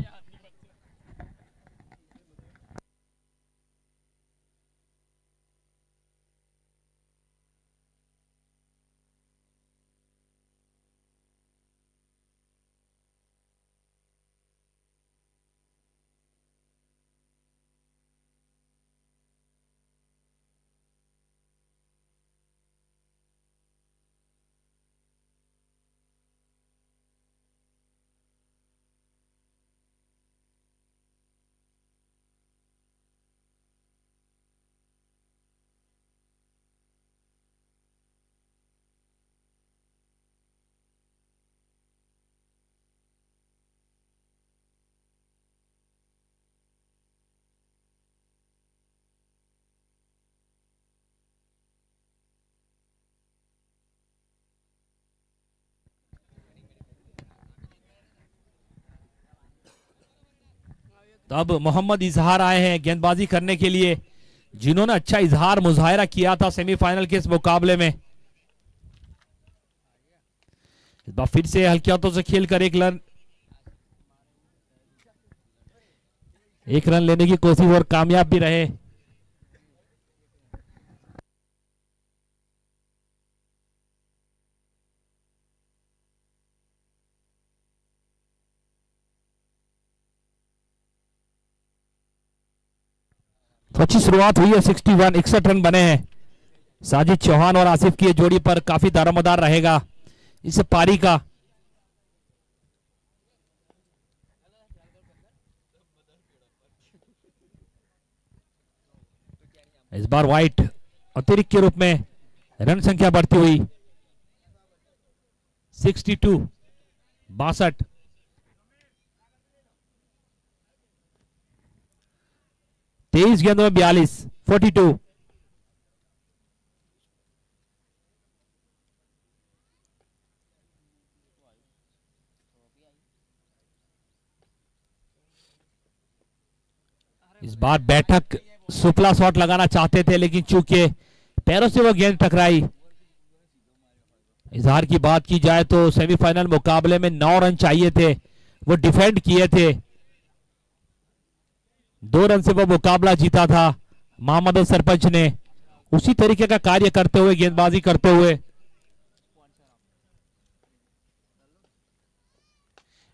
तो अब मोहम्मद इजहार आए हैं गेंदबाजी करने के लिए, जिन्होंने अच्छा इजहार मुजाहिरा किया था सेमीफाइनल के इस मुकाबले में। इस बार फिर से हल्के हाथों से खेलकर एक रन लेने की कोशिश और कामयाब भी रहे। तो अच्छी शुरुआत हुई है। 61 रन बने हैं। साजिद चौहान और आसिफ की जोड़ी पर काफी दारोमदार रहेगा इस पारी का। इस बार वाइट अतिरिक्त के रूप में रन संख्या बढ़ती हुई 62 23 गेंदों में 42 इस बार बैठक सुपला शॉट लगाना चाहते थे, लेकिन चूंकि पैरों से वो गेंद टकराई। इजहार की बात की जाए तो सेमीफाइनल मुकाबले में 9 रन चाहिए थे, वो डिफेंड किए थे, 2 रन से वो मुकाबला जीता था। मोहम्मद सरपंच ने उसी तरीके का कार्य करते हुए, गेंदबाजी करते हुए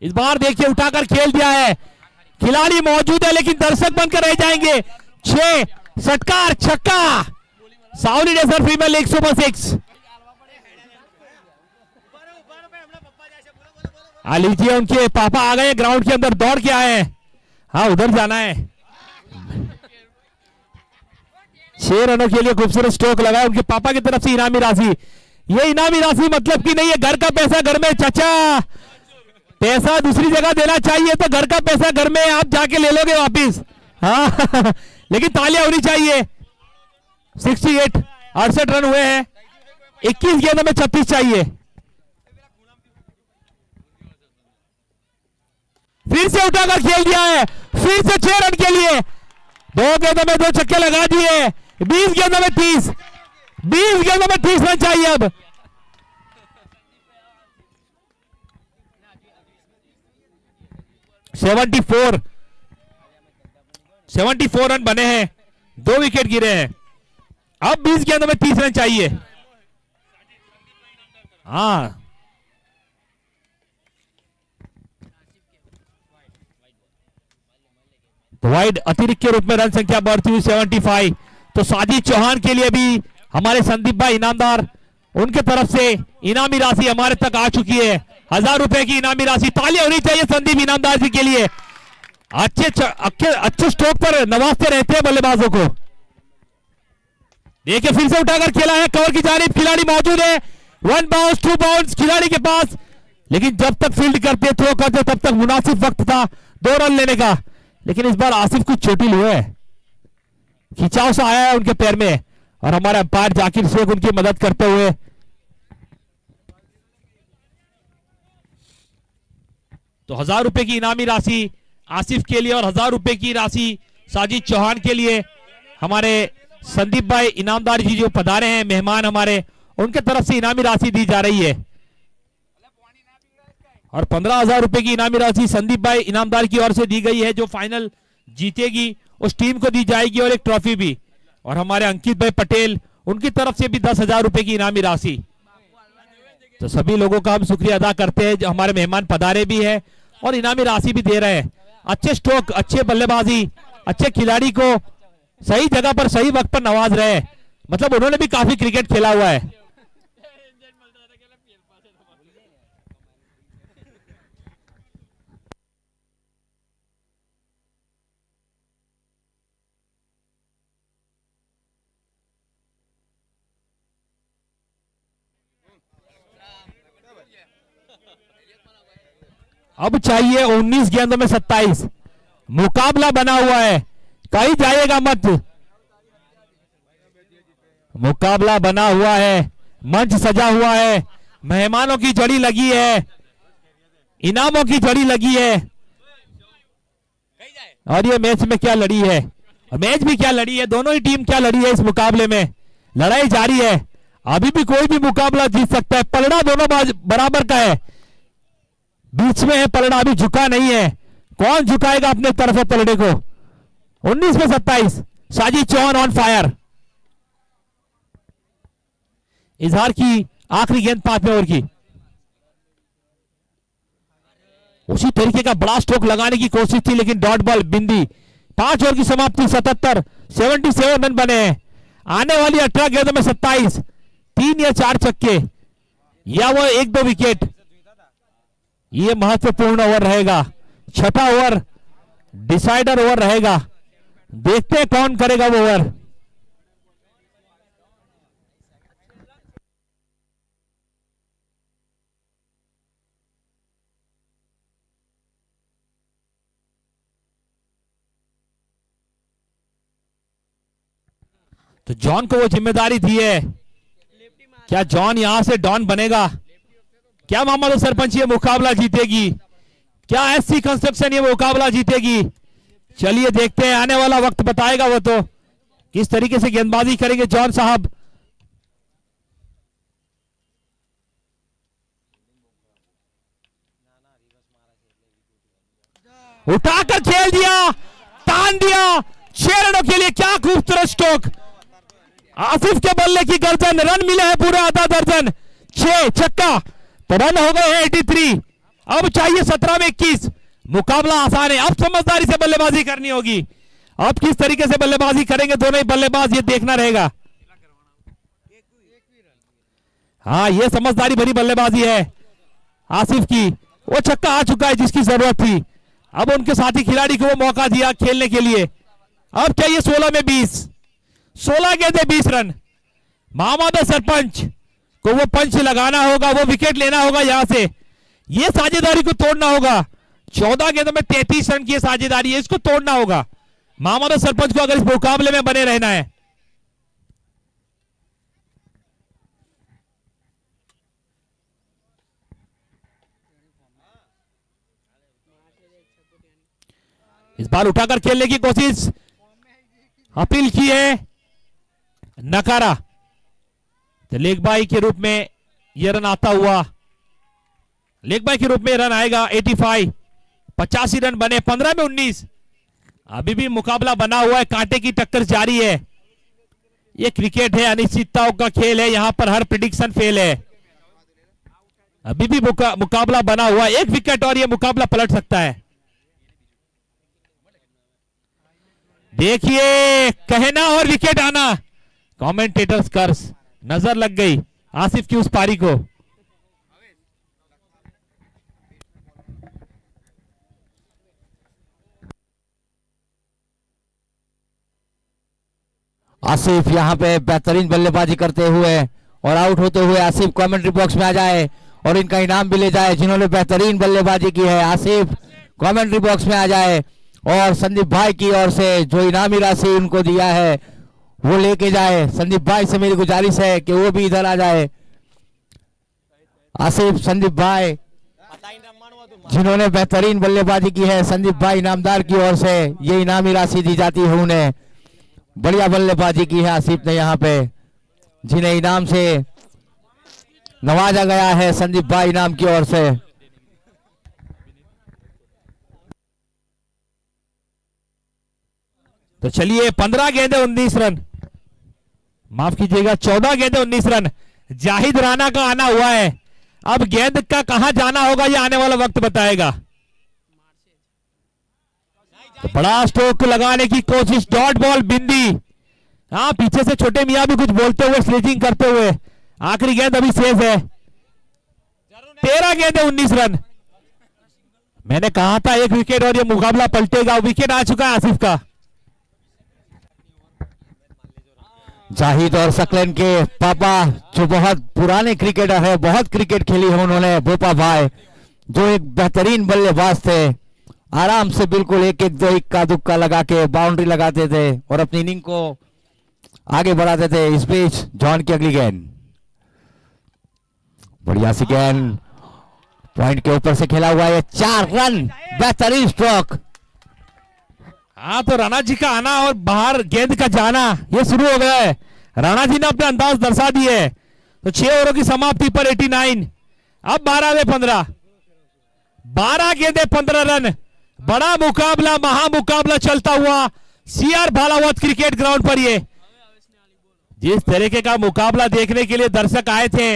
इस बार देखिए उठाकर खेल दिया है। खिलाड़ी मौजूद है लेकिन दर्शक बनकर रह जाएंगे। 6 षटकार छक्का, साउली डेजर्ट फीमेल लीग सुपर 6। आ लीजिए, उनके पापा आ गए ग्राउंड के अंदर, दौड़ के आए हैं। हाँ, उधर जाना है। 6 रनों के लिए खूबसूरत स्ट्रोक लगाया उनके पापा की तरफ से इनामी राशि। ये इनामी राशि मतलब की नहीं है घर का पैसा घर में। चाचा, पैसा दूसरी जगह देना चाहिए, तो घर का पैसा घर में आप जाके ले लोगे वापिस। हाँ लेकिन तालियां होनी चाहिए। 68 रन हुए हैं, 21 गेंदों में 36 चाहिए। फिर से उठाकर खेल दिया है, फिर से 6 रन के लिए 2 गेंदों में 2 छक्के लगा दिए। 20 गेंदों में 30 रन चाहिए। अब 74 रन बने हैं, 2 विकेट गिरे हैं। अब 20 गेंदों में 30 रन चाहिए। हाँ, तो वाइड अतिरिक्त के रूप में रन संख्या बढ़ती हुई 75। तो साजिद चौहान के लिए भी हमारे संदीप भाई इनामदार, उनके तरफ से इनामी राशि हमारे तक आ चुकी है, 1000 रुपए की इनामी राशि। तालियां होनी चाहिए संदीप इनामदार जी के लिए, अच्छे स्ट्रोक पर नवाजते रहते हैं बल्लेबाजों को। देखिए फिर से उठाकर खेला है, कवर की जानिब खिलाड़ी मौजूद है, 1 बाउंस 2 बाउंस खिलाड़ी के पास, लेकिन जब तक फील्ड करते थ्रो करते तब तक मुनासिब वक्त था 2 रन लेने का। लेकिन इस बार आसिफ कुछ चोटिल हुए, खिंचाव सा आया है उनके पैर में, और हमारे अंपायर जाकिर शेख उनकी मदद करते हुए। तो 1000 रुपए की इनामी राशि आसिफ के लिए और 1000 रुपए की राशि साजिद चौहान के लिए हमारे संदीप भाई इनामदार जी जो पधारे हैं मेहमान हमारे, उनके तरफ से इनामी राशि दी जा रही है। और 15,000 रुपए की इनामी राशि संदीप भाई इनामदार की ओर से दी गई है, जो फाइनल जीतेगी उस टीम को दी जाएगी, और एक ट्रॉफी भी। और हमारे अंकित भाई पटेल, उनकी तरफ से भी 10,000 रुपए की इनामी राशि। तो सभी लोगों का हम शुक्रिया अदा करते हैं जो हमारे मेहमान पधारे भी है और इनामी राशि भी दे रहे हैं। अच्छे स्ट्रोक, अच्छे बल्लेबाजी, अच्छे खिलाड़ी को सही जगह पर सही वक्त पर नवाज रहे हैं। मतलब उन्होंने भी काफी क्रिकेट खेला हुआ है। अब चाहिए 19 गेंदों में 27, मुकाबला बना हुआ है, कहीं जाइएगा मत, मुकाबला बना हुआ है, मंच सजा हुआ है, मेहमानों की जड़ी लगी है, इनामों की जड़ी लगी है। और ये मैच में क्या लड़ी है, मैच भी क्या लड़ी है, दोनों ही टीम क्या लड़ी है इस मुकाबले में, लड़ाई जारी है। अभी भी कोई भी मुकाबला जीत सकता है, पलड़ा दोनों बराबर का है, बीच में है पलड़ा, अभी झुका नहीं है। कौन झुकाएगा अपने तरफ है पलड़े को। 19 में 27, साजिद चौहान ऑन फायर। इजहार की आखिरी गेंद 5 ओवर की, उसी तरीके का बड़ा स्ट्रोक लगाने की कोशिश थी, लेकिन डॉट बॉल बिंदी। 5 ओवर की समाप्ति, 77 रन बने हैं। आने वाली 18 गेंदों में 27, 3 या 4 छक्के या वो 1-2 विकेट, ये महत्वपूर्ण ओवर रहेगा। छठा ओवर डिसाइडर ओवर रहेगा, देखते हैं कौन करेगा वो ओवर। तो जॉन को वो जिम्मेदारी दी है, क्या जॉन यहां से डॉन बनेगा? क्या मोहम्मद सरपंच ये मुकाबला जीतेगी? क्या एससी कंस्ट्रक्शन ये मुकाबला जीतेगी? चलिए देखते हैं, आने वाला वक्त बताएगा वो तो किस तरीके से गेंदबाजी करेंगे जॉन साहब। उठाकर खेल दिया, तान दिया 6 रनों के लिए, क्या खूबसूरत स्ट्रोक। आसिफ के बल्ले की गर्दन, रन मिले हैं पूरे आधा दर्जन, 6 छक्का, तो रन हो गए हैं 83। अब चाहिए 17 में 21, मुकाबला आसान है। अब समझदारी से बल्लेबाजी करनी होगी, अब किस तरीके से बल्लेबाजी करेंगे दोनों ही बल्लेबाज, ये देखना रहेगा। हाँ, ये समझदारी भरी बल्लेबाजी है आसिफ की। वो छक्का आ चुका है जिसकी जरूरत थी, अब उनके साथी खिलाड़ी को वो मौका दिया खेलने के लिए। अब चाहिए 16 में 20, 16 गेंदें 20 रन। मोहम्मद सरपंच को वो पंच लगाना होगा, वो विकेट लेना होगा यहां से, ये साझेदारी को तोड़ना होगा। 14 गेंदों में 33 रन की साझेदारी है, इसको तोड़ना होगा मोहम्मद सरपंच को अगर इस मुकाबले में बने रहना है। इस बार उठाकर खेलने की कोशिश, अपील की है, नकारा। तो लेग बाई के रूप में यह रन आता हुआ, लेग बाई के रूप में रन आएगा 85, 85 रन बने, 15 में 19। अभी भी मुकाबला बना हुआ है, कांटे की टक्कर जारी है। ये क्रिकेट है, अनिश्चितताओं का खेल है, यहां पर हर प्रिडिक्शन फेल है। अभी भी मुकाबला बना हुआ है, 1 विकेट और ये मुकाबला पलट सकता है। देखिए कहना और विकेट आना, कमेंटेटर्स कर्स, नजर लग गई आसिफ की उस पारी को। आसिफ यहाँ पे बेहतरीन बल्लेबाजी करते हुए और आउट होते हुए आसिफ कमेंट्री बॉक्स में आ जाए और इनका इनाम भी ले जाए। जिन्होंने बेहतरीन बल्लेबाजी की है, आसिफ कमेंट्री बॉक्स में आ जाए और संदीप भाई की ओर से जो इनामी राशि उनको दिया है वो लेके जाए। संदीप भाई से मेरी गुजारिश है कि वो भी इधर आ जाए। आसिफ, संदीप भाई जिन्होंने बेहतरीन बल्लेबाजी की है, संदीप भाई इनामदार की ओर से ये इनामी राशि दी जाती है उन्हें। बढ़िया बल्लेबाजी की है आसिफ ने यहाँ पे, जिन्हें इनाम से नवाजा गया है संदीप भाई इनाम की ओर से। तो चलिए 15 गेंदे 19 रन, माफ कीजिएगा 14 गेंदे 19 रन। जाहिद राणा का आना हुआ है, अब गेंद का कहां जाना होगा ये आने वाला वक्त बताएगा। तो बड़ा स्ट्रोक लगाने की कोशिश, डॉट बॉल बिंदी। हाँ, पीछे से छोटे मियां भी कुछ बोलते हुए, स्लेजिंग करते हुए। आखिरी गेंद अभी शेष है, 13 गेंदे 19 रन। मैंने कहा था एक विकेट और ये मुकाबला पलटेगा। विकेट आ चुका है आसिफ का। जाहिद और सकलेन के पापा जो बहुत पुराने क्रिकेटर है, बहुत क्रिकेट खेली है उन्होंने, भोपा भाई जो एक बेहतरीन बल्लेबाज थे, आराम से बिल्कुल एक एक दो इक्का दुक्का लगा के बाउंड्री लगाते थे और अपनी इनिंग को आगे बढ़ाते थे। इस बीच जॉन की अगली गेंद, बढ़िया सी गेंद, पॉइंट के ऊपर से खेला हुआ है, 4 रन, बेहतरीन स्ट्रोक। हाँ, तो राणा जी का आना और बाहर गेंद का जाना ये शुरू हो गया है। राणा जी ने अपने अंदाज दर्शा दिए। तो 6 ओवरों की समाप्ति पर 89, अब 12 में 15, 12 गेंदे 15 रन। बड़ा मुकाबला, महामुकाबला चलता हुआ सीआर भालावत क्रिकेट ग्राउंड पर। ये जिस तरीके का मुकाबला देखने के लिए दर्शक आए थे,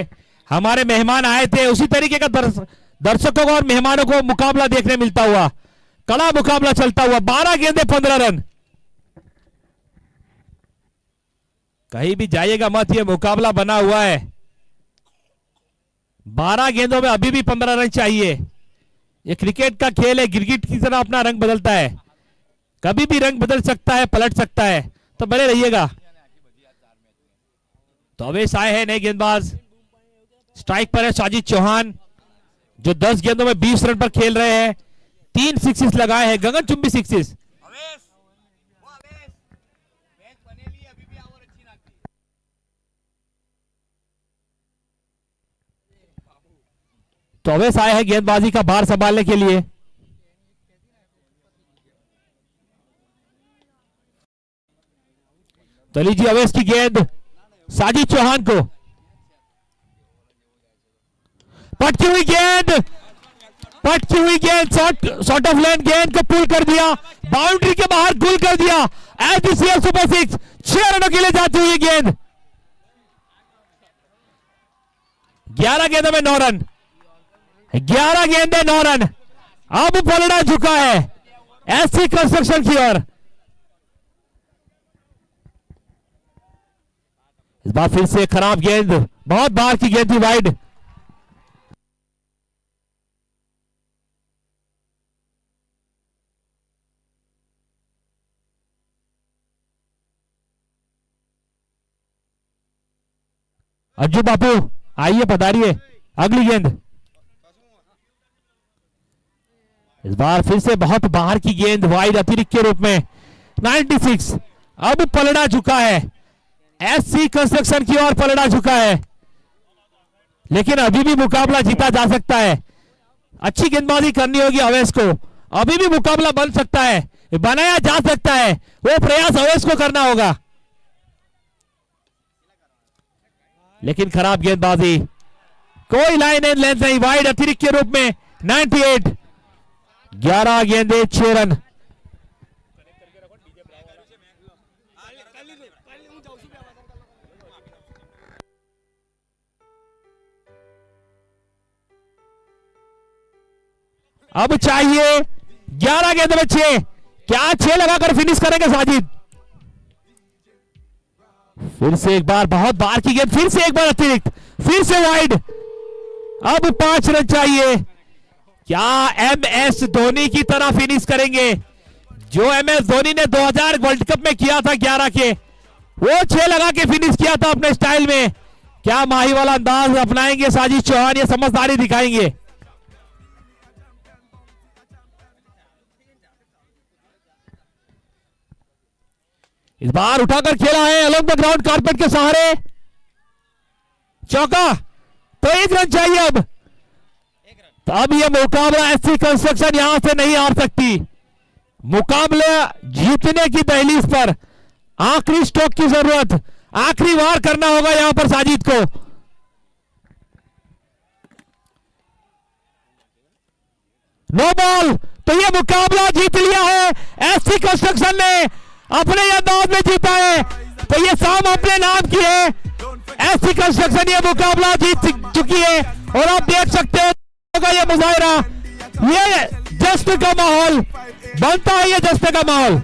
हमारे मेहमान आए थे, उसी तरीके का दर्शकों को और मेहमानों को मुकाबला देखने मिलता हुआ, कड़ा मुकाबला चलता हुआ। 12 गेंदे 15 रन, कहीं भी जाइएगा मत, ये मुकाबला बना हुआ है। 12 गेंदों में अभी भी 15 रन चाहिए। ये क्रिकेट का खेल है, गिरगिट की तरह अपना रंग बदलता है, कभी भी रंग बदल सकता है, पलट सकता है, तो बने रहिएगा। तो अवेश आए हैं नए गेंदबाज। स्ट्राइक पर है साजिद चौहान, जो 10 गेंदों में 20 रन पर खेल रहे हैं। 3 सिक्सेस लगाए हैं, गगनचुंबी सिक्सेस। तो अवेश आए हैं गेंदबाजी का भार संभालने के लिए। तो लीजिए अवेश की गेंद साजिद चौहान को, पटकी हुई गेंद, पटकी हुई गेंद, शॉर्ट ऑफ लेन गेंद को पुल कर दिया, बाउंड्री के बाहर गुल कर दिया। एचसीएल सुपर 6, 6 रनों के लिए जाती हुई गेंद। 11 गेंदों में 9 रन, 11 गेंदे 9 रन। अब पलड़ा झुका है एससी कंस्ट्रक्शन की ओर। इस बार फिर से खराब गेंद, बहुत बाहर की गेंद थी, वाइड। अज्जू बापू आइए, पधारिए। अगली गेंद, इस बार फिर से बहुत बाहर की गेंद, वाइड अतिरिक्त के रूप में। 96, अब पलड़ा झुका है एससी कंस्ट्रक्शन की ओर, पलड़ा झुका है, लेकिन अभी भी मुकाबला जीता जा सकता है। अच्छी गेंदबाजी करनी होगी अवेश को, अभी भी मुकाबला बन सकता है, बनाया जा सकता है, वो प्रयास अवेश को करना होगा। लेकिन खराब गेंदबाजी, कोई लाइन एंड लेंथ नहीं, वाइड अतिरिक्त के रूप में। 98, 11 गेंदे 6 रन। अब चाहिए 11 गेंदों में 6, क्या 6 लगाकर फिनिश करेंगे साजिद? फिर से एक बार, बहुत बार की गेंद, फिर से एक बार अतिरिक्त, फिर से वाइड। अब 5 रन चाहिए। क्या MS धोनी की तरह फिनिश करेंगे? जो MS धोनी ने 2000 वर्ल्ड कप में किया था 11 के, वो 6 लगा के फिनिश किया था अपने स्टाइल में। क्या माही वाला अंदाज अपनाएंगे साजिद चौहान? ये समझदारी दिखाएंगे। इस बार उठाकर खेला है अलोंग द ग्राउंड कारपेट के सहारे, चौका। तो 1 रन चाहिए अब। तो अब यह मुकाबला SC कंस्ट्रक्शन यहां से नहीं हार सकती। मुकाबले जीतने की दहलीज पर, आखिरी स्ट्रोक की जरूरत, आखिरी वार करना होगा यहां पर साजिद को। No ball. तो यह मुकाबला जीत लिया है SC कंस्ट्रक्शन ने, अपने अंदाज में जीता है। तो ये शाम अपने नाम की है। SC कंस्ट्रक्शन ये मुकाबला जीत चुकी है। और आप देख सकते हो ये मुजाहिरा, ये जश्न का माहौल बनता है, ये जश्न का माहौल।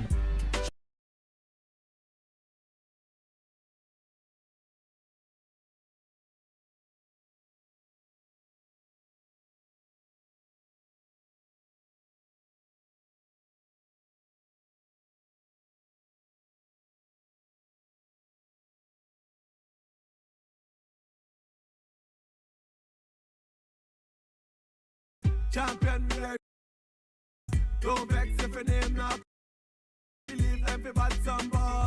Champion, don't vex if your name not believe everybody some boy.